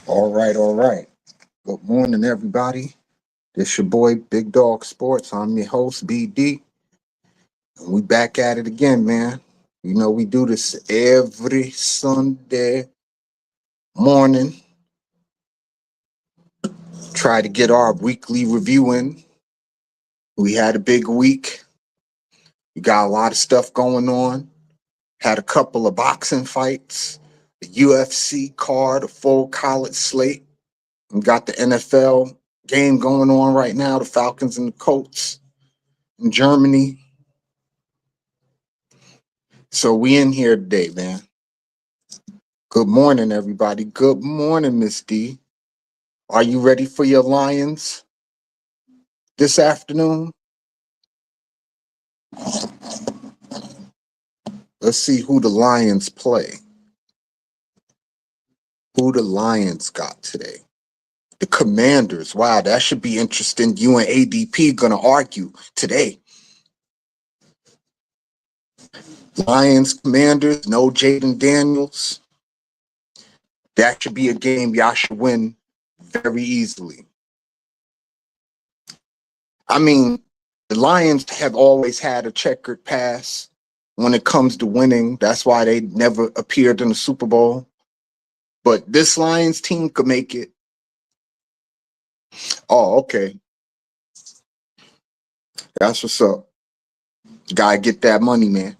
All right, all right. Good morning, everybody. This your boy Big Dog Sports. I'm your host, BD. And we back at it again, man. You know, we do this every Sunday morning. Try to get our weekly review in. We had a big week. We got a lot of stuff going on. Had a couple of boxing fights, the UFC card, a full college slate. We got the NFL game going on right now, the Falcons and the Colts in Germany. So we in here today, man. Good morning, everybody. Good morning, Miss D. Are you ready for your Lions this afternoon? Let's see who the Lions play. Who the Lions got today? The Commanders. Wow, that should be interesting. You and ADP gonna argue today. Lions, Commanders, no Jaden Daniels. That should be a game y'all should win very easily. I mean, the Lions have always had a checkered past when it comes to winning. That's why they never appeared in the Super Bowl. But this Lions team could make it. Oh, okay. That's what's up. Gotta get that money, man.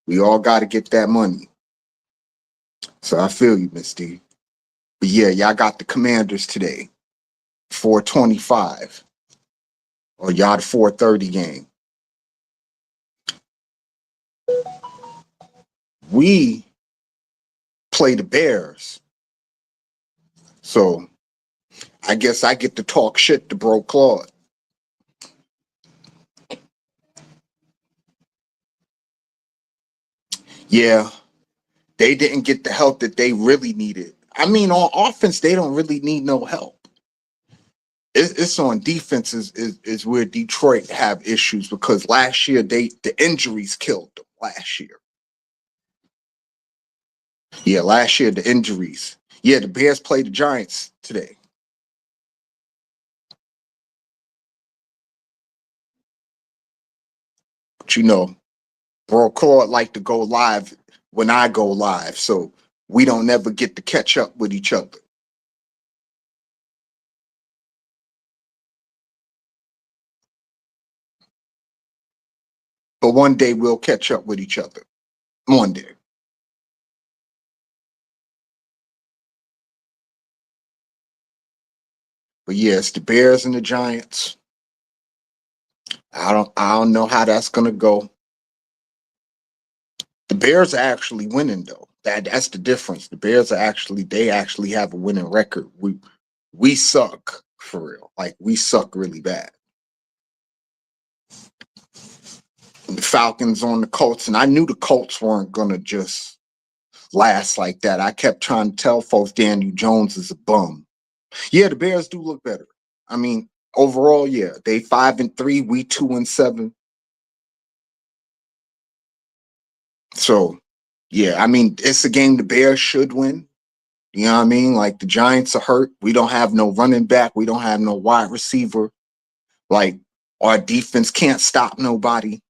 We all gotta get that money. So I feel you, Miss D. But yeah, y'all got the Commanders today. 425. Or y'all the 430 game. We play the Bears. So I guess I get to talk shit to Bro Claude. Yeah, they didn't get the help that they really needed. I mean, on offense, they don't really need no help. It's on defense is where Detroit have issues because last year the injuries killed them last year. Yeah, last year the injuries. Yeah, the Bears played the Giants today. But you know, Bro Claude like to go live when I go live, so we don't never get to catch up with each other. But one day we'll catch up with each other. One day. But yeah, it's the Bears and the Giants. I don't know how that's gonna go. The Bears are actually winning though. That's the difference. The Bears are actually have a winning record. We suck for real. Like we suck really bad. The Falcons on the Colts, and I knew the Colts weren't gonna just last like that. I kept trying to tell folks Daniel Jones is a bum. Yeah, the Bears do look better. I mean, overall, yeah, they 5-3, we 2-7. So yeah, I mean, it's a game the Bears should win. You know what I mean? Like the Giants are hurt. We don't have no running back. We don't have no wide receiver. Like our defense can't stop nobody.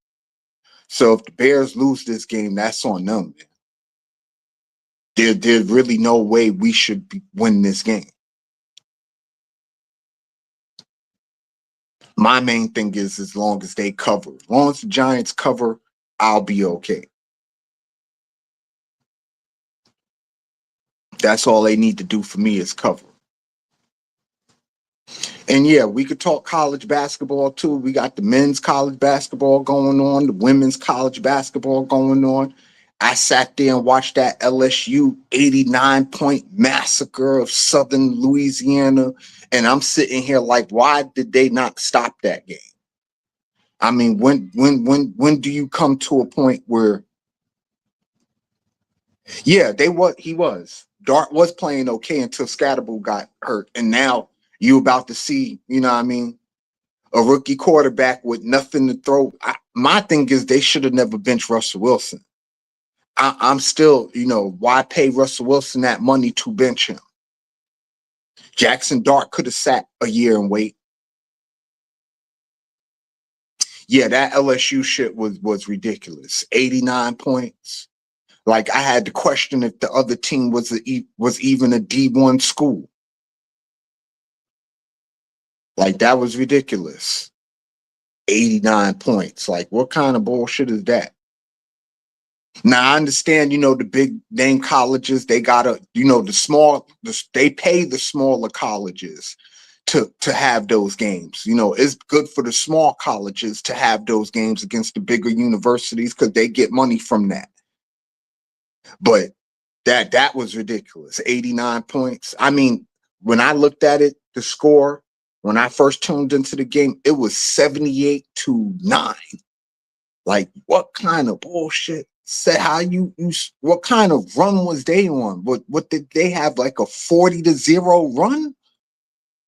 So if the Bears lose this game, that's on them. Man. There's really no way we should win this game. My main thing is as long as they cover, as long as the Giants cover, I'll be okay. That's all they need to do for me is cover. And yeah, we could talk college basketball too. We got the men's college basketball going on, the women's college basketball going on. I sat there and watched that LSU 89-point massacre of Southern Louisiana. And I'm sitting here like, why did they not stop that game? I mean, when do you come to a point where yeah, he was. Dart was playing okay until Scatterbull got hurt. And now you about to see, you know what I mean, a rookie quarterback with nothing to throw. My thing is they should have never benched Russell Wilson. I'm still, why pay Russell Wilson that money to bench him? Jackson Dart could have sat a year and wait. Yeah, that LSU shit was ridiculous. 89 points. Like I had to question if the other team was even a D1 school. Like that was ridiculous. 89 points. Like what kind of bullshit is that? Now I understand, the big name colleges, they gotta, they pay the smaller colleges to have those games. It's good for the small colleges to have those games against the bigger universities because they get money from that. But that was ridiculous. 89 points. I mean, when I looked at it, the score, when I first tuned into the game, it was 78-9. Like, what kind of bullshit? Say how you what kind of run was they on? What did they have, like a 40-0 run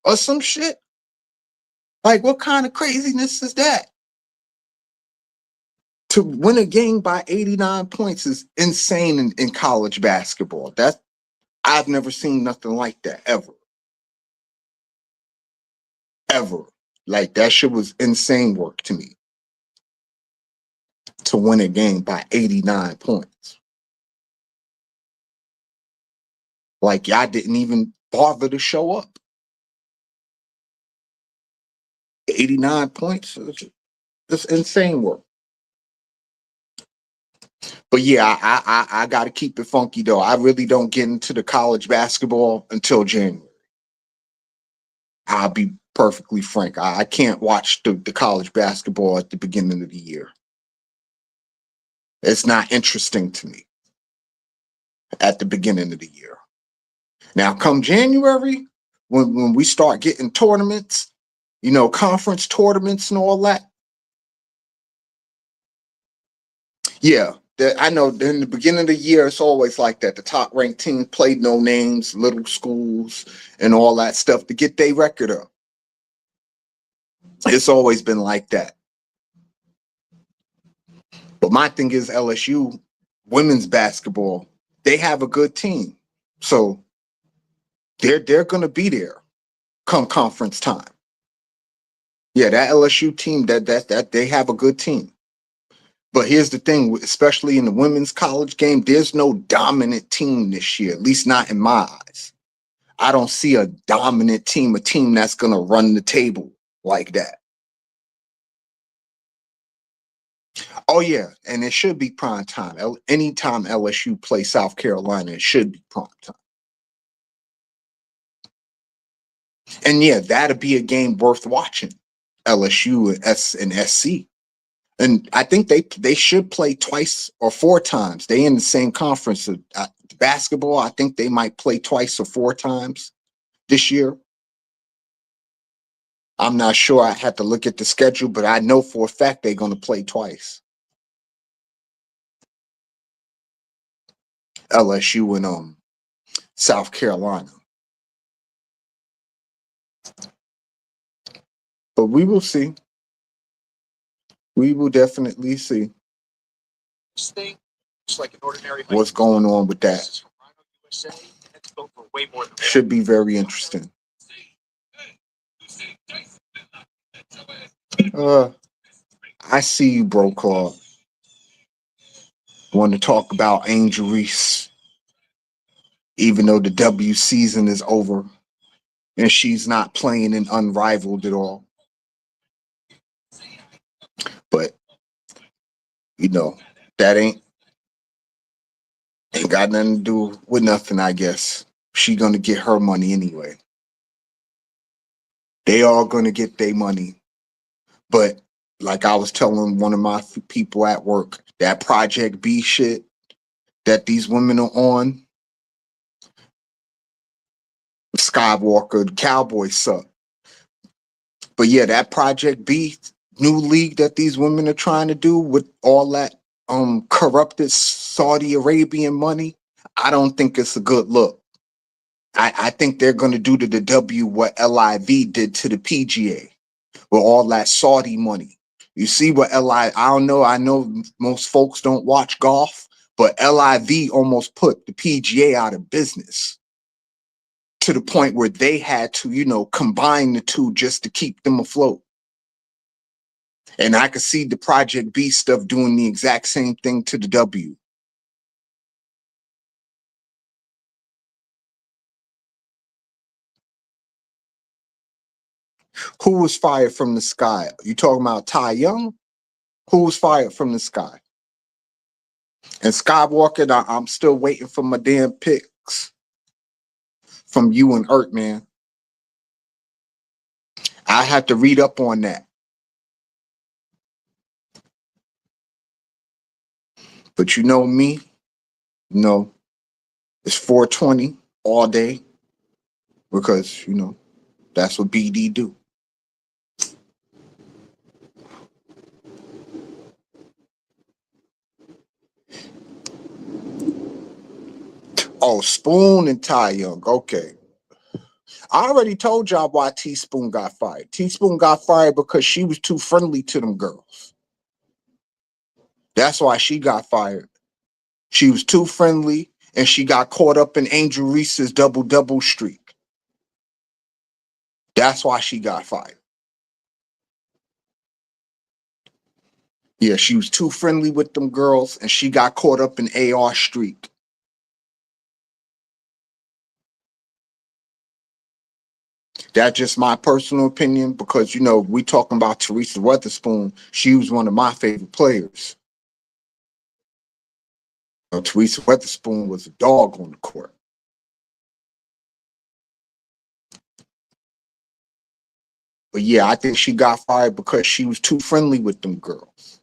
or some shit? Like, what kind of craziness is that? To win a game by 89 points is insane in college basketball. I've never seen nothing like that ever. Ever. Like that shit was insane work to me. To win a game by 89 points. Like y'all didn't even bother to show up. 89 points. It's insane work. But yeah, I got to keep it funky though. I really don't get into the college basketball until January. I'll be perfectly frank. I can't watch the college basketball at the beginning of the year. It's not interesting to me at the beginning of the year. Now, come January, when we start getting tournaments, conference tournaments and all that. Yeah, I know in the beginning of the year, it's always like that. The top ranked teams play no names, little schools, and all that stuff to get their record up. It's always been like that. But my thing is LSU women's basketball, they have a good team. So they're going to be there come conference time. Yeah, that LSU team, that they have a good team. But here's the thing, especially in the women's college game, there's no dominant team this year, at least not in my eyes. I don't see a dominant team, a team that's going to run the table like that. Oh, yeah, and it should be prime time. Anytime LSU plays South Carolina, it should be prime time. And yeah, that'd be a game worth watching, LSU and SC. And I think they should play twice or four times. They in the same conference. Basketball, I think they might play twice or four times this year. I'm not sure. I had to look at the schedule, but I know for a fact they're going to play twice. LSU and South Carolina. But we will see. We will definitely see what's going on with that. Should be very interesting. I see you, bro, Claude. Want to talk about Angel Reese, even though the W season is over and she's not playing in Unrivaled at all. But that ain't got nothing to do with nothing, I guess. She gonna get her money anyway. They all gonna get their money. But like I was telling one of my people at work, that Project B shit that these women are on, Skywalker, the Cowboys suck. But yeah, that Project B new league that these women are trying to do with all that corrupted Saudi Arabian money, I don't think it's a good look. I think they're going to do to the W what LIV did to the PGA with all that Saudi money. You see what I don't know. I know most folks don't watch golf, but LIV almost put the PGA out of business. to the point where they had to, combine the two just to keep them afloat. And I could see the Project B stuff doing the exact same thing to the W. Who was fired from the sky? You talking about Ty Young? Who was fired from the sky? And Skywalker, I'm still waiting for my damn picks from you and Ert, man. I have to read up on that. But you know me, it's 420 all day because, that's what BD do. Oh, Spoon and Ty Young. Okay. I already told y'all why Teaspoon got fired. Teaspoon got fired because she was too friendly to them girls. That's why she got fired. She was too friendly and she got caught up in Angel Reese's double streak. That's why she got fired. Yeah, she was too friendly with them girls and she got caught up in AR streak. That's just my personal opinion because, we talking about Teresa Weatherspoon. She was one of my favorite players. Teresa Weatherspoon was a dog on the court. But yeah, I think she got fired because she was too friendly with them girls.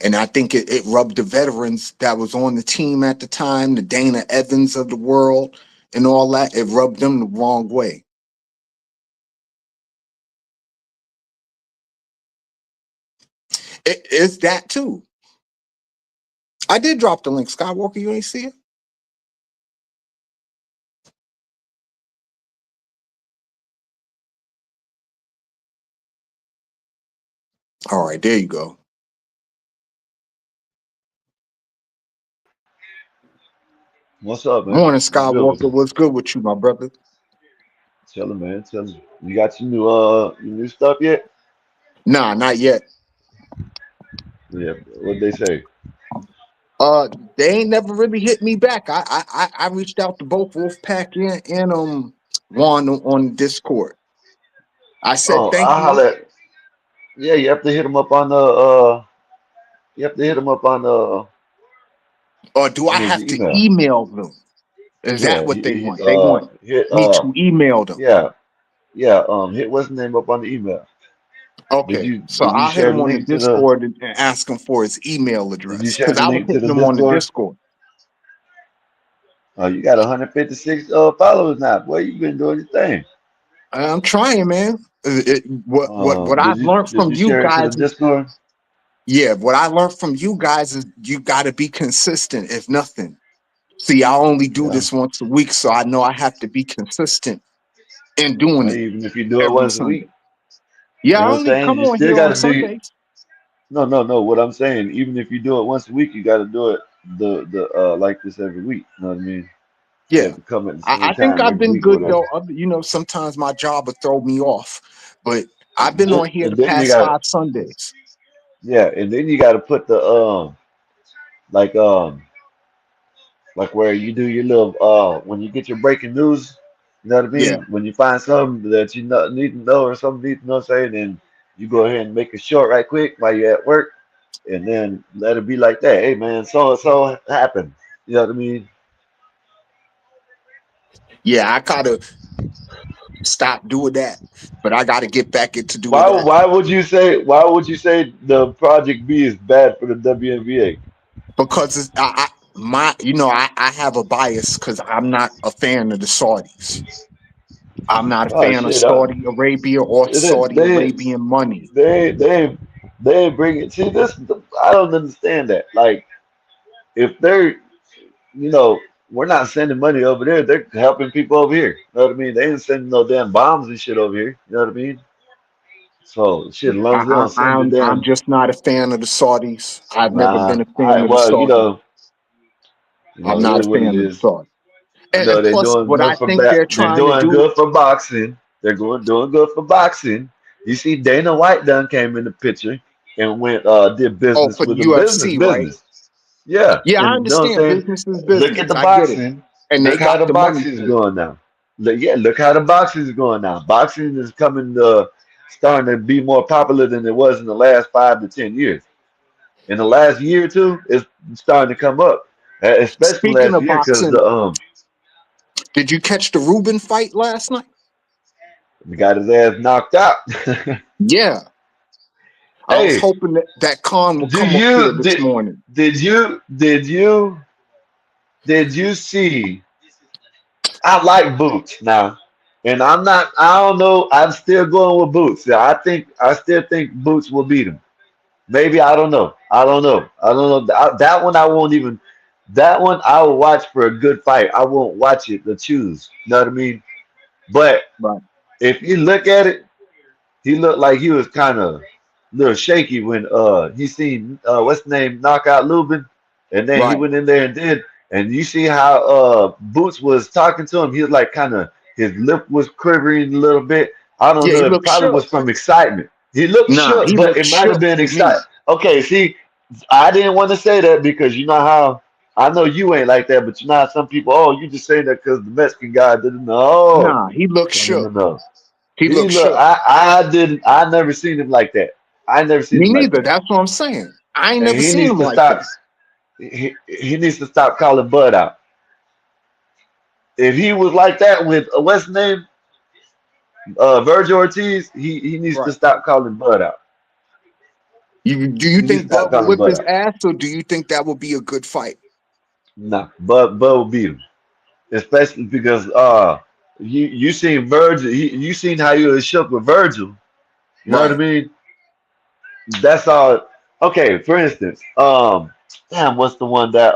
And I think it rubbed the veterans that was on the team at the time, the Dana Evans of the world and all that, it rubbed them the wrong way. It's that too. I did drop the link, Skywalker. You ain't see it? All right, there you go. What's up, man? Morning, What's good with Skywalker. you? What's good with you, my brother? Chilling, man. Chilling. You got your new stuff yet? Nah, not yet. Yeah. What'd they say? Uh, they ain't never really hit me back. I reached out to both Wolfpack and Juan on Discord. I said Oh, thank I you. holla. Yeah, you have to hit him up on the. You have to hit him up Or do I on his have to email. email them? Is that Yeah. what they want? They want Hit me to email them. yeah yeah hit what's the name up on the email? Okay, so Did you I'll hit share him the on the link to the Discord and ask him for his email Did you address share because the I was link to hitting the him on the Discord? Discord. You got 156 followers now. Boy, you been doing your thing. I'm trying, man. What I've learned Did from you you share it to the guys is, Discord? yeah, what I learned from you guys is you got to be consistent, if nothing. See, I only do Yeah. this once a week, so I know I have to be consistent in doing it Even if you do it every once a Sunday. week, Yeah, you know I what I'm only saying? come You on still here got on to do. Sundays. No. What I'm saying, even if you do it once a week, you got to do it the like this every week. You know what I mean? You Yeah, have to come at the I same think time I've every been week or good whatever. though. Sometimes my job will throw me off, but I've been Then, on here and the then you past got 5 Sundays. yeah, and then you got to put the like like where you do your little when you get your breaking news, you know what I Yeah, mean? When you find something that you need to know or something need to know, say, then you go ahead and make it short right quick while you're at work, and then let it be like that. Hey man, so and so happened. You know what I mean? yeah, I gotta stop doing that, but I gotta get back into doing that Why would you say the Project B is bad for the WNBA? because I have a bias because I'm not a fan of the Saudis. I'm not a Oh fan of shit, Saudi Arabia or they Saudi they Arabian money. they bring it. See this, I don't understand that. Like if they're you know, we're not sending money over there. They're helping people over here. You know what I mean? They ain't sending no damn bombs and shit over here. You know what I mean? So shit, as long as they don't send the I'm damn just not a fan of the Saudis. I've never nah. been a fan I of the well, Saudis. you I'm know, it not is a what it fan of the is. Saudis. I And know they're plus, doing what good I for think that. they're They're trying to doing do. good for boxing. They're going doing good for boxing. You see, Dana White done came in the picture and went did Oh, business for the with them. Business, UFC, right? business. Yeah, Yeah, I and you know what I'm understand saying? business is Look at business. the I get it. boxing. And they Look how got the the money boxing is for it. going now. Yeah, look how the boxing is going now. Boxing is coming starting to be more popular than it was in the last 5 to 10 years. In the last year or two, it's starting to come up, especially Speaking last of year because boxing, did you catch the Ruben fight last night? the got his ass knocked out. Yeah. I was Hey, hoping that Khan would do come up here you this morning. did you did you see? I like Boots now, and I'm not. I don't know. I'm still going with Boots. Yeah, I still think Boots will beat him. Maybe I don't know. I don't know. I don't know. That one I won't even. That one I will watch for a good fight. I won't watch it to choose. You know what I mean? But Right. if you look at it, he looked like he was kind of a little shaky when he seen what's the name knock out Lubin, and then he Right. went in there and did. And you see how Boots was talking to him. He was like kind of his lip was quivering a little bit. I don't Yeah, he know. It looked probably was shook. from excitement. He looked Nah, shook, he but looked it might have shook been to me. excited. Okay, see, I didn't want to say that because you know how I know you ain't like that, but you know how some people, oh, you just saying that because the Mexican guy didn't know. Nah, he looked No, no, no, shook. no. He He looked look, shook. I didn't, I never seen him like that. I never seen Me him like neither. that. That's what I'm saying. I ain't And never he seen needs him to like stop. that. He needs to stop calling Bud out. If he was like that with what's his name, Virgil Ortiz, he needs to Right. stop calling Bud out. Do you He needs to think stop Bud will calling whip Bud his out. ass, or do you think that would be a good fight? Nah, Bud will beat him, especially because you seen Virgil, you seen how he was shook with Virgil. You know what I Right. mean? That's all. Okay, for instance, damn, what's the one that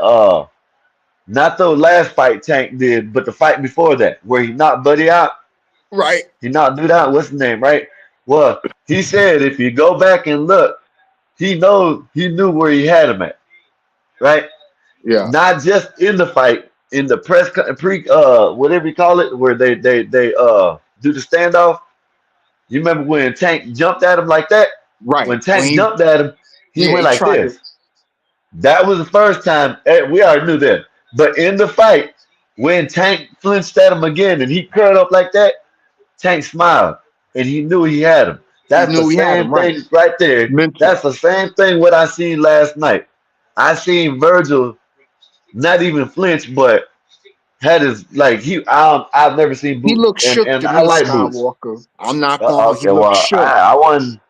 not the last fight Tank did, but the fight before that, where he knocked Buddy out. Right. He knocked dude out. What's his name, right? Well, he said if you go back and look, he knew where he had him at, right? Yeah. Not just in the fight, in the pre whatever you call it, where they do the standoff. You remember when Tank jumped at him like that? Right. When When Tank he, jumped at him, he yeah, went he like tried to. this. That was the first time we already knew that. But in the fight, when Tank flinched at him again and he curled up like that, Tank smiled and he knew he had him. He That's the knew he had same him. Right. thing right there. Mental. That's the same thing what I seen last night. I seen Virgil not even flinch, but had his like I've never seen He Boots looked and shook to I me, like Boots. Skywalker. I'm not going. He Okay, looked well shook. I wasn't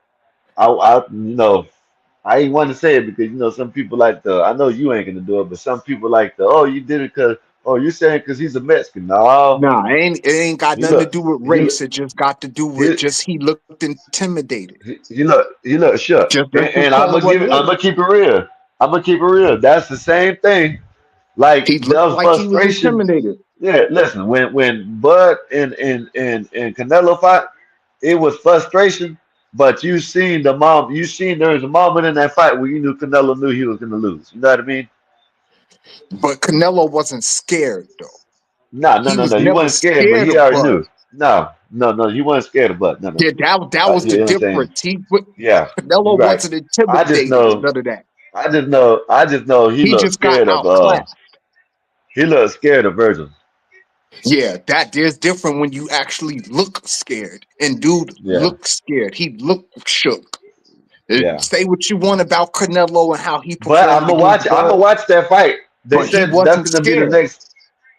I ain't want to say it because some people like the. I know you ain't gonna do it, but some people like the. Oh, you did it because. Oh, you're saying because he's a Mexican. No, Nah, it ain't got he nothing to look, do with he look, race. It just got to do with he just he looked intimidated. he look shook. Just let's just And I'm call it gonna what give it it. I'm is. gonna keep it real. I'm gonna keep it real. That's the same thing. Like He that looked was like he was frustration. intimidated. Yeah, listen. When Bud and Canelo fought, it was frustration. But you seen the mom. You seen there was a moment in that fight where you knew Canelo knew he was gonna lose. You know what I mean? But Canelo wasn't scared though. No, no, He no, was no. He never wasn't scared, but scared he of already Bud. knew. No, no, no. He wasn't scared of Bud. No, no. Yeah, that was You the know what I'm saying? difference. Yeah, you're Canelo right. wasn't I just intimidated or know. none of that. I just know he He looked just got scared of. outclassed. He looked scared of Virgil. Yeah, that there's different when you actually look scared. And dude Yeah, looked scared. He looked shook. yeah. Say what you want about Canelo and how he But I'm performed gonna watch. against I'm Bud, gonna watch that fight. They but he said that's wasn't gonna be the scared. next.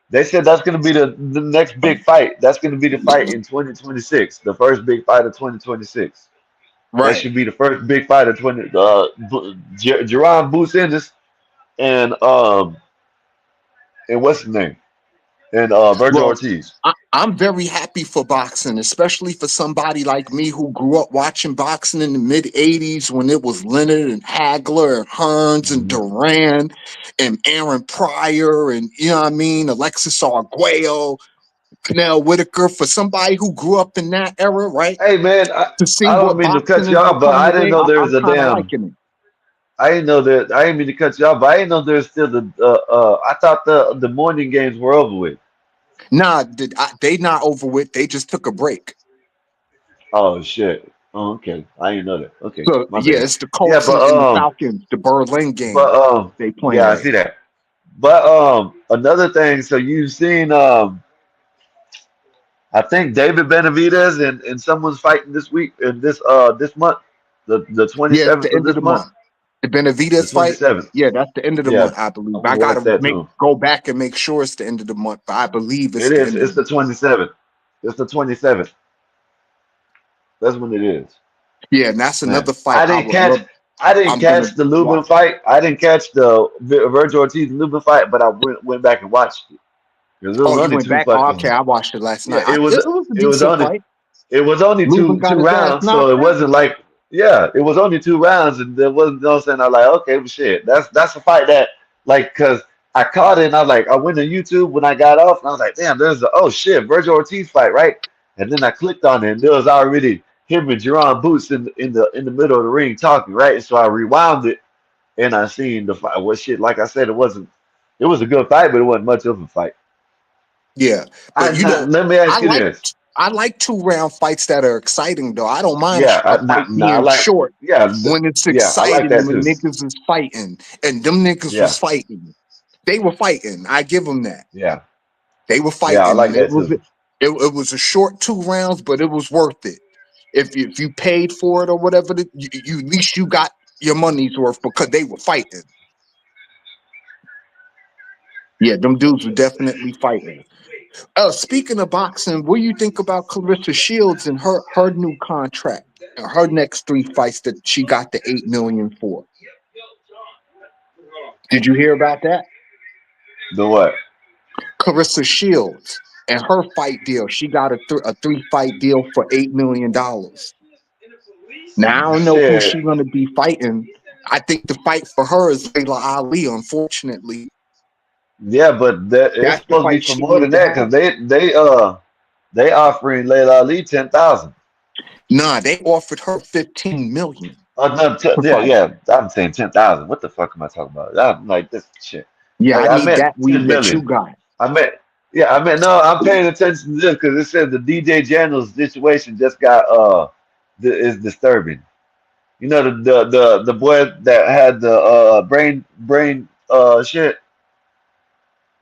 They said that's gonna be the next big fight. That's gonna be the fight in 2026. The first big fight of 2026. That Right. should be the first big fight of 20. Jerron Boots Ennis and what's his name? And Virgil Well, Ortiz. I'm very happy for boxing, especially for somebody like me who grew up watching boxing in the mid 80s when it was Leonard and Hagler and Hearns and Mhm. Duran and Aaron Pryor and, you know what I mean, Alexis Arguello, Pernell Whitaker. For somebody who grew up in that era, right? Hey man, To see I don't what mean to boxing cut has you off, but become I didn't today, know there I'm was a kind of damn. liking it. I didn't know that. I didn't mean to cut you off, but I didn't know there's still the. I thought the morning games were over with. Nah, they not over with. They just took a break. Oh shit. Oh, okay. I didn't know that. Okay, So my yeah, bad. it's the Yeah, Colts and the Falcons, the Berlin but game they yeah, playing I right see now. that. But another thing. So you've seen I think David Benavidez and someone's fighting this week and this month, the twenty Yeah, it's seventh the of end of this the month, month. The the Benavidez twenty fight. seventh. Yeah, that's the end of the Yeah, month, I believe. I'm I gonna gotta watch that make too. go back and make sure it's the end of the month, but I believe it's It the is. end of It's the the month. 27th. It's the 27th. That's when it is. Yeah, and that's Man, another fight I would love. I didn't I'm gonna catch the Lubin watch. fight. I didn't catch the Virgil Ortiz Lubin fight, but I went back and watched it because it was Oh, you only went two back? Oh, okay, fucking. I watched it last Yeah, night. It was a it was decent only fight. it was only Lubin got two his ass rounds, so knocked it out. wasn't like yeah, it was only two rounds, and there wasn't no saying I was like okay, well shit, that's a fight that like because I caught it and I was like I went to YouTube when I got off and I was like damn, there's a oh shit Virgil Ortiz fight right, and then I clicked on it and there was already him and Jerron Boots in the middle of the ring talking right, and so I rewound it and I seen the fight. What shit? Like I said, it was a good fight, but it wasn't much of a fight. Yeah, but Let me I ask you like this. I like 2 round fights that are exciting though. I don't mind Yeah, a fight I being like short when it's I like exciting that when too. niggas is fighting, and them niggas Yeah, was fighting. They were fighting. I give them that. yeah, They were yeah, I fighting, like and that too. it was a short 2 rounds, but it was worth it. If you paid for it or whatever, you at least you got your money's worth because they were fighting. Yeah, them dudes were definitely fighting. Speaking of boxing, what do you think about Clarissa Shields and her new contract and her next 3 fights that she got the 8 million for? Did you hear about that? The what? Clarissa Shields and her fight deal. She got a 3 fight deal for $8 million. Now I don't know who Shit. she's gonna be fighting. I think the fight for her is Layla Ali. Unfortunately, Yeah, but it's that's the supposed to be fight for she more than need to that have. because they offering Layla Ali 10,000. Nah, they offered her 15 million Oh no, to yeah, fight. yeah. I'm saying 10,000. What the fuck am I talking about? I'm like this shit. Yeah, I I need meant that 10 weed that you million. got. I meant, yeah, I meant, no, I'm paying attention to this because it says the DJ Daniels situation just got, is disturbing. You know, the boy that had the, brain, shit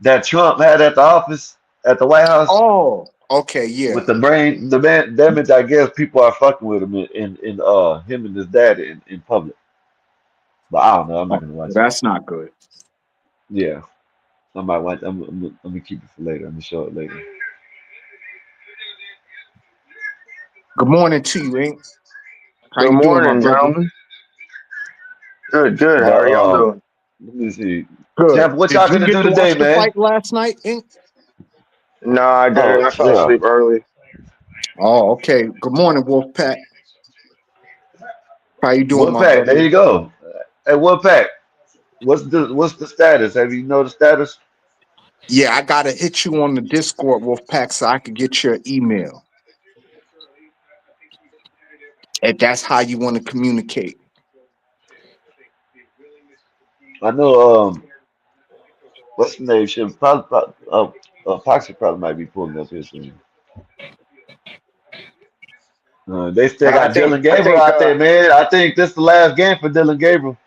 that Trump had at the office, at the White House Oh, okay, with yeah. the man damage, I guess people are fucking with him him and his dad in public. But I don't know. I'm not Oh, gonna watch it. that's not good. Yeah, I might watch. I'm gonna keep it for later. I'm gonna show it later. Good morning to you, Ink. How Good you doing, my morning, brother? gentlemen. Good, good. How But are y'all doing? let me see. Good. Champ, what Did y'all you gonna get do to today, watch the man? fight last night, Ink? No, I didn't. Oh I fell yeah. asleep early. Oh, okay. Good morning, Wolfpack. How you doing, my Wolfpack, there brother? you go. Hey, Wolfpack, what's the status? Have you know the status? Yeah, I gotta hit you on the Discord, Wolfpack, so I can get your email. And that's how you want to communicate. I know. What's the name? Should probably Poxy probably might be pulling up here soon. They still I got think. Dylan I Gabriel think. out there, man. I think this is the last game for Dylan Gabriel.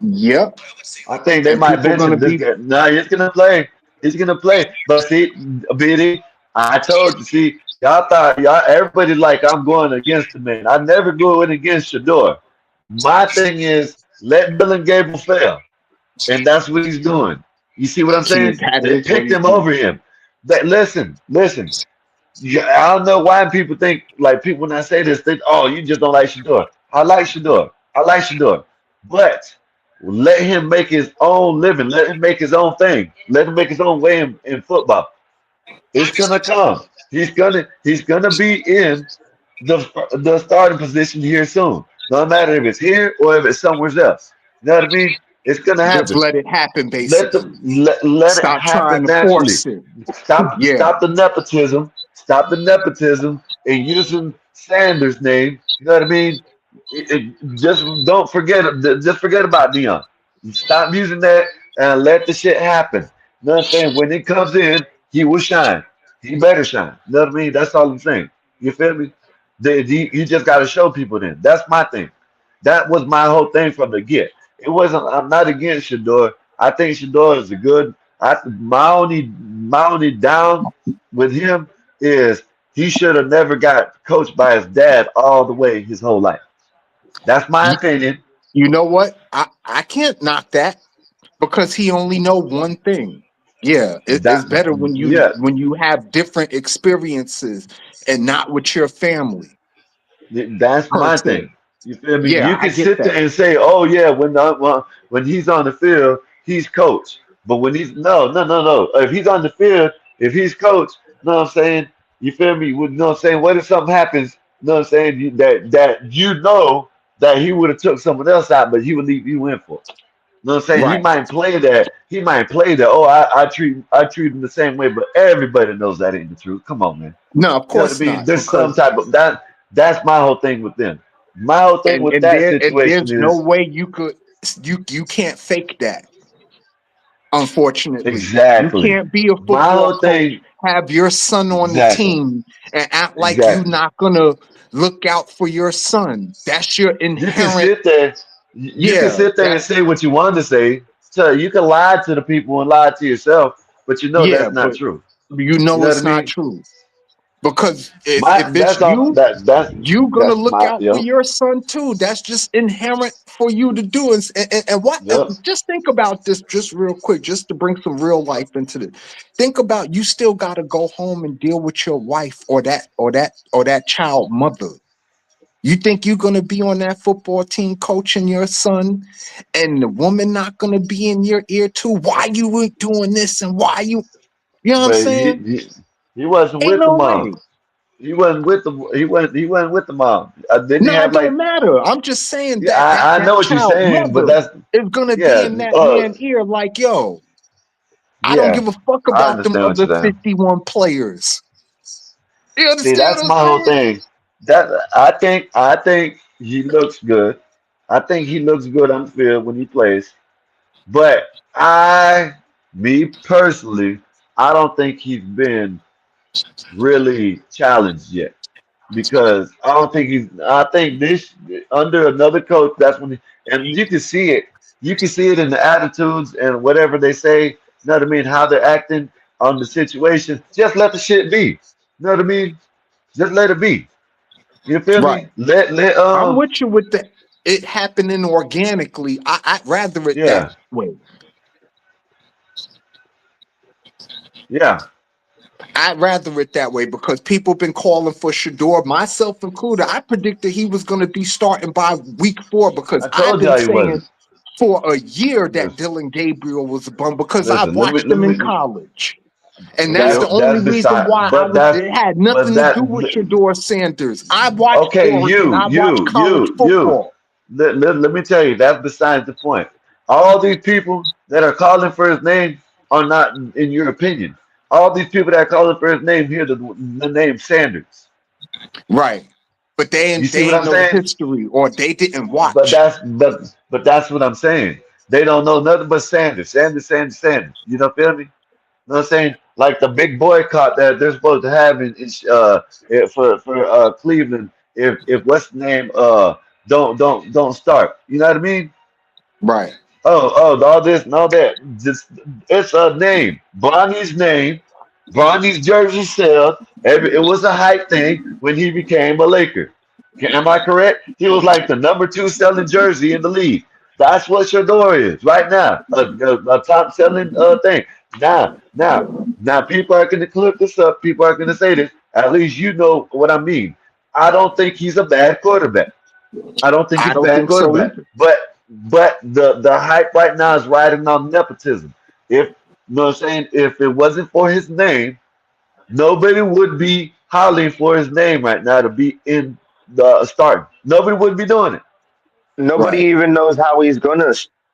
Yep. I think they And might people bench gonna him this be game. No, he's gonna play. He's gonna play. But see, BD, I told you. See, y'all thought y'all everybody like I'm going against the man. I never go in against Shador. My thing is let Dylan Gabriel fail, and that's what he's doing. You see what I'm see saying? that They is what picked he's him doing. over him. But listen. Yeah, I don't know why people think like people when I say this think, oh, you just don't like Shador. I like Shador. I like Shador. But let him make his own living. Let him make his own thing. Let him make his own way in football. It's gonna come. He's gonna be in the starting position here soon. No matter if it's here or if it's somewhere else. You know what I mean? It's gonna Just happen. let it happen, Let the basically. let it Stop trying happen to naturally. force it. Yeah. Stop the nepotism. Stop the nepotism and using Sanders' name. You know what I mean? Just don't forget. Just forget about Dion. Stop using that and let the shit happen. You know what I'm saying? When it comes in, he will shine. He better shine. You know what I mean? That's all I'm saying. You feel me? You just got to show people then. That's my thing. That was my whole thing from the get. It wasn't. I'm not against Shador. I think Shador is a good. My only down with him is he should have never got coached by his dad all the way his whole life. That's my You, opinion. you know what? I can't knock that because he only know one thing. Yeah, it's That better yeah, when you have different experiences and not with your family That's per my se. thing. You feel me? Yeah, You I can get sit there that. and say, "Oh yeah, when he's on the field, he's coach." But when he's no. If he's on the field, if he's coach, know what I'm saying? You feel me? Know what I'm saying? What if something happens? Know what I'm saying? That you know that he would have took someone else out, but he would leave you in for. Know what I'm saying? He Right. might play that. He might play that. Oh, I treat him the same way, but everybody knows that ain't the truth. Come on, man. No, of You know what I course mean? not. There's some Because type of that. That's my whole thing with them. My whole thing with that and situation there's no is way you could you can't fake that. Unfortunately, you exactly can't be a my football whole coach, thing. have your son on the Exactly, team, and act like you exactly. not gonna look out for your son. That's your You can inherent. sit there. You can Yeah, sit there that and say what you want to say. So you can lie to the people and lie to yourself, but you know yeah, that's but not true. you You know know what I it's not mean? true. Because My if it's that's all. you, you gonna That's look my out for yep your son too. That's just inherent for you to do. And what? yep. Just think about this, just real quick, just to bring some real life into this. Think about you still got to go home and deal with your wife or that child mother. You think you're gonna be on that football team coaching your son, and the woman not gonna be in your ear too? Why you ain't doing this and why you know what I'm But saying? he wasn't Ain't with the no mom. way. He wasn't with the mom. Didn't he No, have it like? don't matter. I'm just saying Yeah, that I know what you're child saying, but mother that's is gonna be yeah. in that man ear like, yo, I don't Yeah. give a fuck I about them understand what other you're saying. 51 players. You See, understand that's what I'm my whole saying? thing. That I think he looks good. I think he looks good on the field when he plays. But me personally, I don't think he's been really challenged yet. Because I don't think he's. I think this under another coach. That's when, and you can see it. You can see it in the attitudes and whatever they say. You know what I mean? How they're acting on the situation. Just let the shit be. You know what I mean? Just let it be. You feel Right. me? Let I'm with you with the it happening organically. I'd rather it that yeah, way. yeah. I'd rather it that way because people been calling for Shador, myself included. I predicted he was going to be starting by week 4 because I I've told been y'all he saying wasn't. for a year that Listen, Dylan Gabriel was a bum because I've listen. Let me watched let him in me. college. And that's the only That's reason beside. why But that's it had but nothing to that. do with Shador Sanders. I watched Okay, Oregon, you, I watched you, college you, you. football. Let me tell you, that's besides the point. All these people that are calling for his name are not, in your opinion. All these people that are calling for his name hear the name Sanders. Right. But You see they what ain't I'm know the saying? history or they didn't But watch. that's what I'm saying. They don't know nothing but Sanders, Sanders, Sanders, Sanders. You know, feel me? You know what I'm saying? Like the big boycott that they're supposed to have for Cleveland if what's the name don't start. You know what I mean? Right. All this and all that. Just it's a name. Bronny's name. Bronny's jersey sales. It was a hype thing when he became a Laker. Am I correct? He was like the number 2 selling jersey in the league. That's what Shador is right now. A top selling thing. Now, people are going to clip this up. People are going to say this. At least you know what I mean. I don't think he's a bad quarterback. I don't think I he's a don't bad think so quarterback. either. But the hype right now is riding on nepotism. If you know what I'm saying, if it wasn't for his name, nobody would be hollering for his name right now to be in the start. Nobody would be doing it. Nobody Right. even knows how he's gonna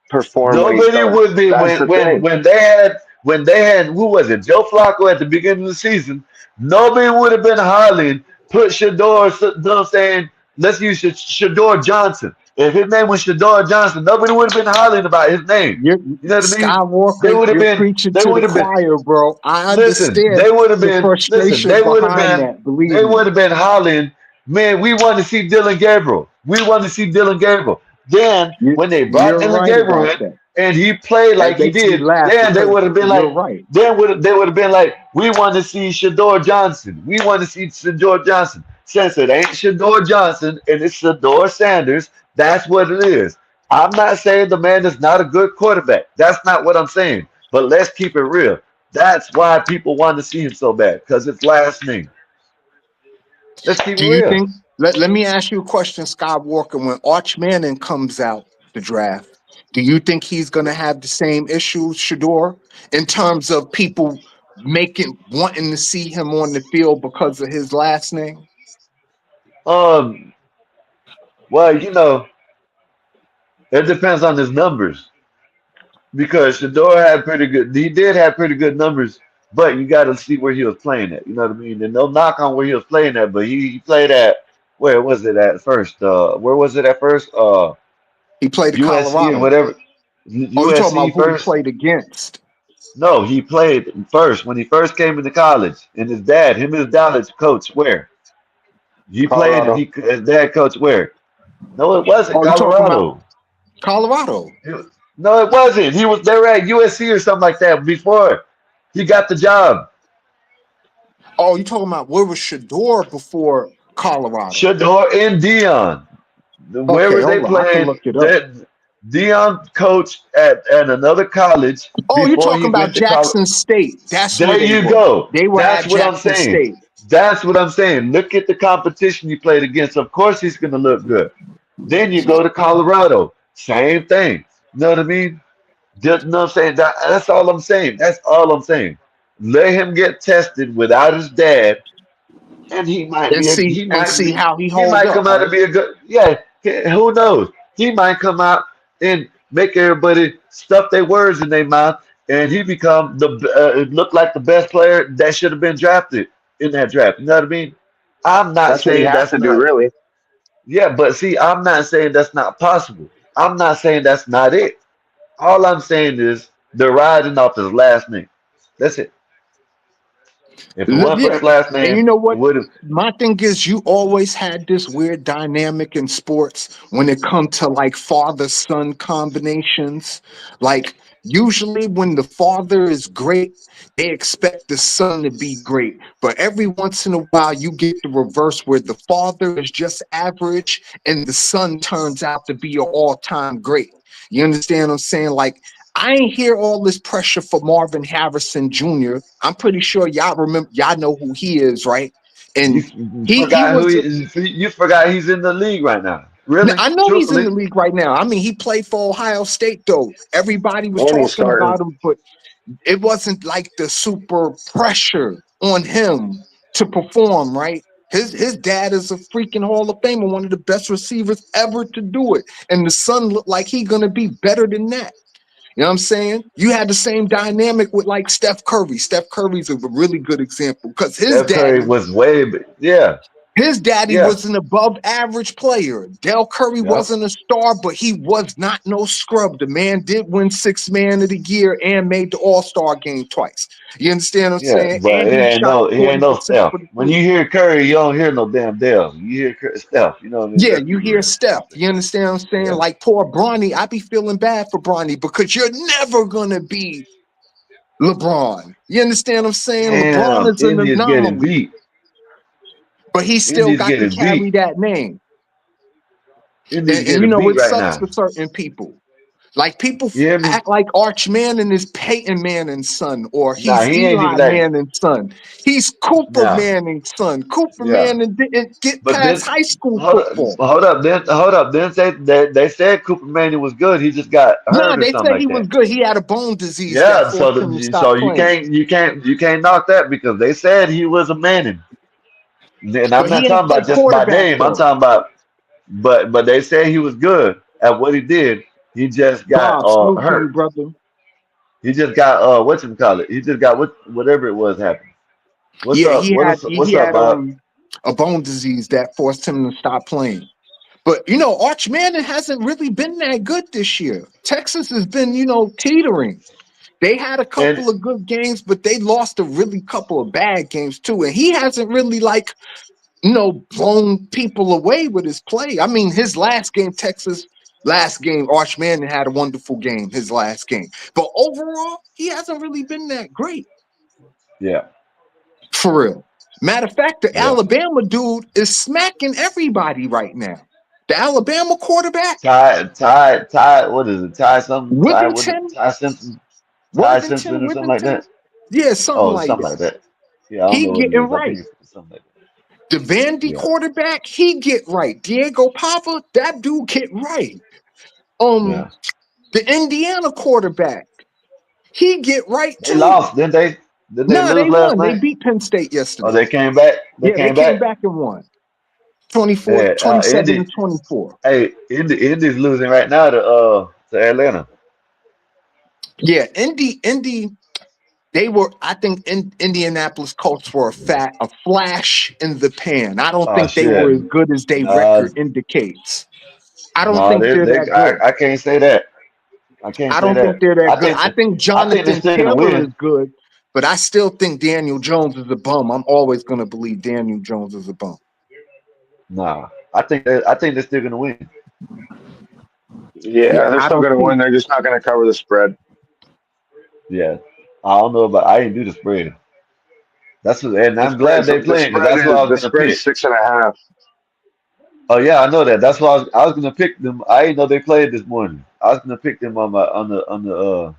perform when he Nobody would starts. be That's the thing. when they had who was it, Joe Flacco at the beginning of the season. Nobody would have been hollering, put Shador, you know what I'm saying, let's use Shador Johnson. If his name was Shador Johnson, nobody would have been hollering about his name. You're You know what I mean? They Skywalker. would have You're been. preaching They to would the have been. choir, bro. I Listen, understand they would have the been. Listen, frustration behind that. Believe They me, would have been hollering. Man, we want to see Dylan Gabriel. We want to see Dylan Gabriel. Then when they brought you're Dylan right Gabriel about in that. and he played That like he makes me did, laugh then they because would have been you're like. right. They would have been like, we want to see Shador Johnson. We want to see Shador Johnson. Since it ain't Shador Johnson and it's Shador Sanders, that's what it is. I'm not saying the man is not a good quarterback. That's not what I'm saying. But let's keep it real. That's why people want to see him so bad because it's last name. Let's keep it Do you real. think? Let me ask you a question, Skywalker. When Arch Manning comes out the draft, do you think he's going to have the same issues, Shador, in terms of people wanting to see him on the field because of his last name? Um, well, it depends on his numbers because Shador had pretty good. He did have pretty good numbers, but you got to see where he was playing at. You know what I mean? And no knock on where he was playing at, but he played at where was it at first? Where was it at first? He played at USC or Colorado. whatever. Oh, you talking USC about who he first. played against? No, he played first when he first came into college. And his dad, him and his dad coach where he played, and Colorado. his dad coach where? No, it wasn't Oh, you talking about Colorado. Colorado? No, it wasn't. He was they were at USC or something like that before he got the job. Oh, you talking about where was Shador before Colorado? Shador and Dion. Where Okay, was they hold on. I can playing? look it up. That Dion coached at another college Oh, you're before he talking about went to college. Jackson State. That's where There they you were. go. They were That's at what I'm Jackson saying. State. That's what I'm saying. Look at the competition you played against. Of course, he's going to look good. Then you go to Colorado. Same thing. You know what I mean? Just, you know what I'm saying? That's all I'm saying. That's all I'm saying. Let him get tested without his dad, and he might And be a see he and might see be how he he hold might up, come out right? and be a good who knows? He might come out and make everybody stuff their words in their mouth, and he become look like the best player that should have been drafted in that draft. You know what I mean? I'm not That's what he saying has that's to do, not really. yeah, but see, I'm not saying that's not possible. I'm not saying that's not it. All I'm saying is they're riding off his last name. That's it. If it wasn't for Yeah. his last And name, you know it what? would have. My thing is you always had this weird dynamic in sports when it comes to like father-son combinations. Like usually when the father is great, they expect the son to be great. But every once in a while you get the reverse where the father is just average and the son turns out to be an all-time great. You understand what I'm saying? Like I ain't hear all this pressure for Marvin Harrison Jr. I'm pretty sure y'all know who he is, right? You And he forgot who was. you forgot he's in the league right now. Really? I know he's in Truthfully? the league right now. I mean, he played for Ohio State though. Everybody was And he's talking starting. about him, but it wasn't like the super pressure on him to perform, right? His dad is a freaking Hall of Famer, one of the best receivers ever to do it. And the son looked like he's gonna be better than that. You know what I'm saying? You had the same dynamic with like Steph Curry. Steph Curry's a really good example because Steph Curry was way yeah, his daddy yeah, was an above average player. Del Curry yep, wasn't a star, but he was not no scrub. The man did win sixth man of the year and made the All-Star game twice. You understand what I'm yeah. saying? But And he shot he ain't 40% no Steph. for the When three. you hear Curry, you don't hear no damn Dale. You hear Steph. You know what I mean? Yeah, Let's you keep it hear real. Steph. You understand what I'm saying? Yeah. Like poor Bronny, I be feeling bad for Bronny because you're never gonna be LeBron. You understand what I'm saying? LeBron Damn, is an India's getting anomaly, beat. but he still India's got to getting beat. carry that name. India's And you getting know, beat it right sucks now. for certain people. Like people You hear me? act like Arch Manning is Peyton Manning's son, or Nah, he's he ain't Eli even that. Manning's son. He's Cooper Nah, Manning's son. Cooper yeah. Manning didn't get But past then high school football. hold up. Then they said Cooper Manning was good. He just got No, hurt or they something said he like was that. good. He had a bone disease that Yeah, forced him to stop so playing. you can't knock that because they said he was a Manning. And I'm But not he ain't talking play about just by quarterback name. I'm though. talking about but they said he was good at what he did. He just got Bob, salute to you, hurt. brother. He just got whatchamacallit. He just got whatever it was happened. What's Yeah, up? he What's up, had Bob? a bone disease that forced him to stop playing. But Arch Manning hasn't really been that good this year. Texas has been, teetering. They had a And couple of good games, but they lost a really couple of bad games too. And he hasn't really blown people away with his play. I mean, his last game, Texas last game, Arch Manning had a wonderful game, his last game. But overall, he hasn't really been that great. yeah, For real. Matter of fact, the yeah. Alabama dude is smacking everybody right now. The Alabama quarterback, Ty. What is it? Ty something? Ty what? Withington, Ty Simpson? Ty Worthington, Simpson or something like Withington. that? Yeah, something Oh, like something that. like that. Yeah, I don't He know what it getting is. I think right. it's something like that. The Vandy Yeah, quarterback, he get right. Diego Papa, that dude get right. Um, yeah. the Indiana quarterback, he get right They too. lost, didn't they? Did they Nah, lose they last won. They night? beat Penn State Oh, yesterday. they came back. They Yeah, they came came back. back and won. 24, Yeah, 27 Indy. to 24. Hey, Indy's losing right now to Atlanta. Yeah, Indy, they were, I think Indianapolis Colts were a flash in the pan. I don't Oh think they were shit. as good as their Nah, record indicates. I don't nah. think they're that good. I can't say that. I can't I say don't think that. they're that good. I think I think they're Jonathan still gonna Taylor is win. good, but I still think Daniel Jones is a bum. I'm always going to believe Daniel Jones is a bum. Nah, I think they're still gonna win. Yeah, Yeah, they're I still don't going to see. win. They're just not going to cover the spread. Yeah, I don't know about. I didn't do the spread. That's what, and The I'm glad spread's they the playing because spread that's what is I was the gonna spread's pick. 6.5. Oh yeah, I know that. That's why I was gonna pick them. I didn't know they played this morning. I was gonna pick them on the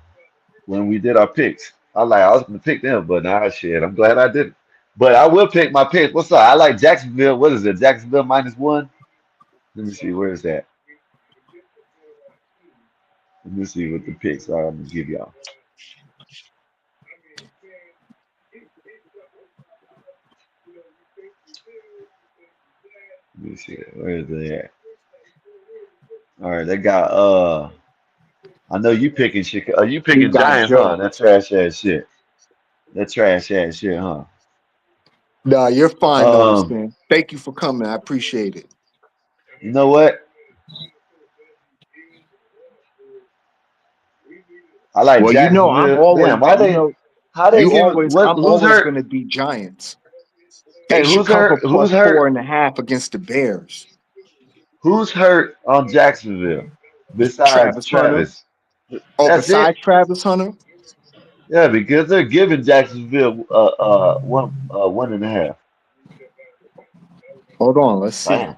when we did our picks. I was gonna pick them, but nah shit. I'm glad I didn't. But I will pick my picks. What's up? I like Jacksonville. What is it? Jacksonville -1. Let me see. Where is that? Let me see what the picks are. I'm gonna give y'all. Let me see. Where is they at? All right, they got I know you picking Chicago. You He picking got Giants, huh? Joe. That trash ass shit. That trash ass shit, huh? Nah, you're fine, notice, Um, man. Thank you for coming. I appreciate it. you know what? I like Well, I'm Jacksonville. always, Damn, why they? How they give? What? I'm Who's always hurt? going to be Giants. They Hey, should who's cover hurt? Who's plus hurt? 4.5 against the Bears. Who's hurt on Jacksonville besides Travis Hunter. Travis? Oh, That's it. besides Travis Hunter, Yeah, because they're giving Jacksonville 1.5. hold on, let's see. Damn.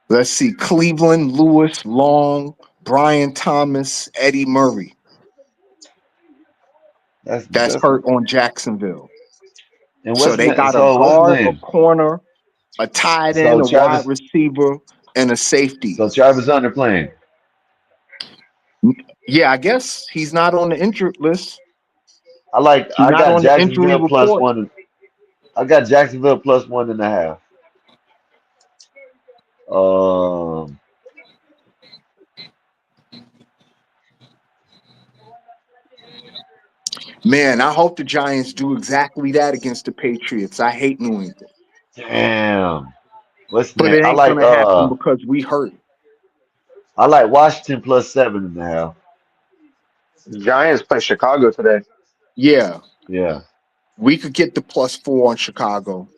Let's see. Cleveland, Lewis, Long, Brian Thomas, Eddie Murray. That's That's hurt on Jacksonville. and So they got a what's his guard, a name? corner, a tight end, So a wide Travis receiver, and a safety. so Travis Hunter playing. Yeah, I guess he's not on the injured list. He's I not got on the injury Jacksonville plus report. one. I got Jacksonville plus 1.5. Um, Man, I hope the Giants do exactly that against the Patriots. I hate New England, damn. What's the but name? it ain't gonna happen because we hurt. I like Washington plus 7.5. The Giants play Chicago today. Yeah, Yeah. we could get the +4 on Chicago.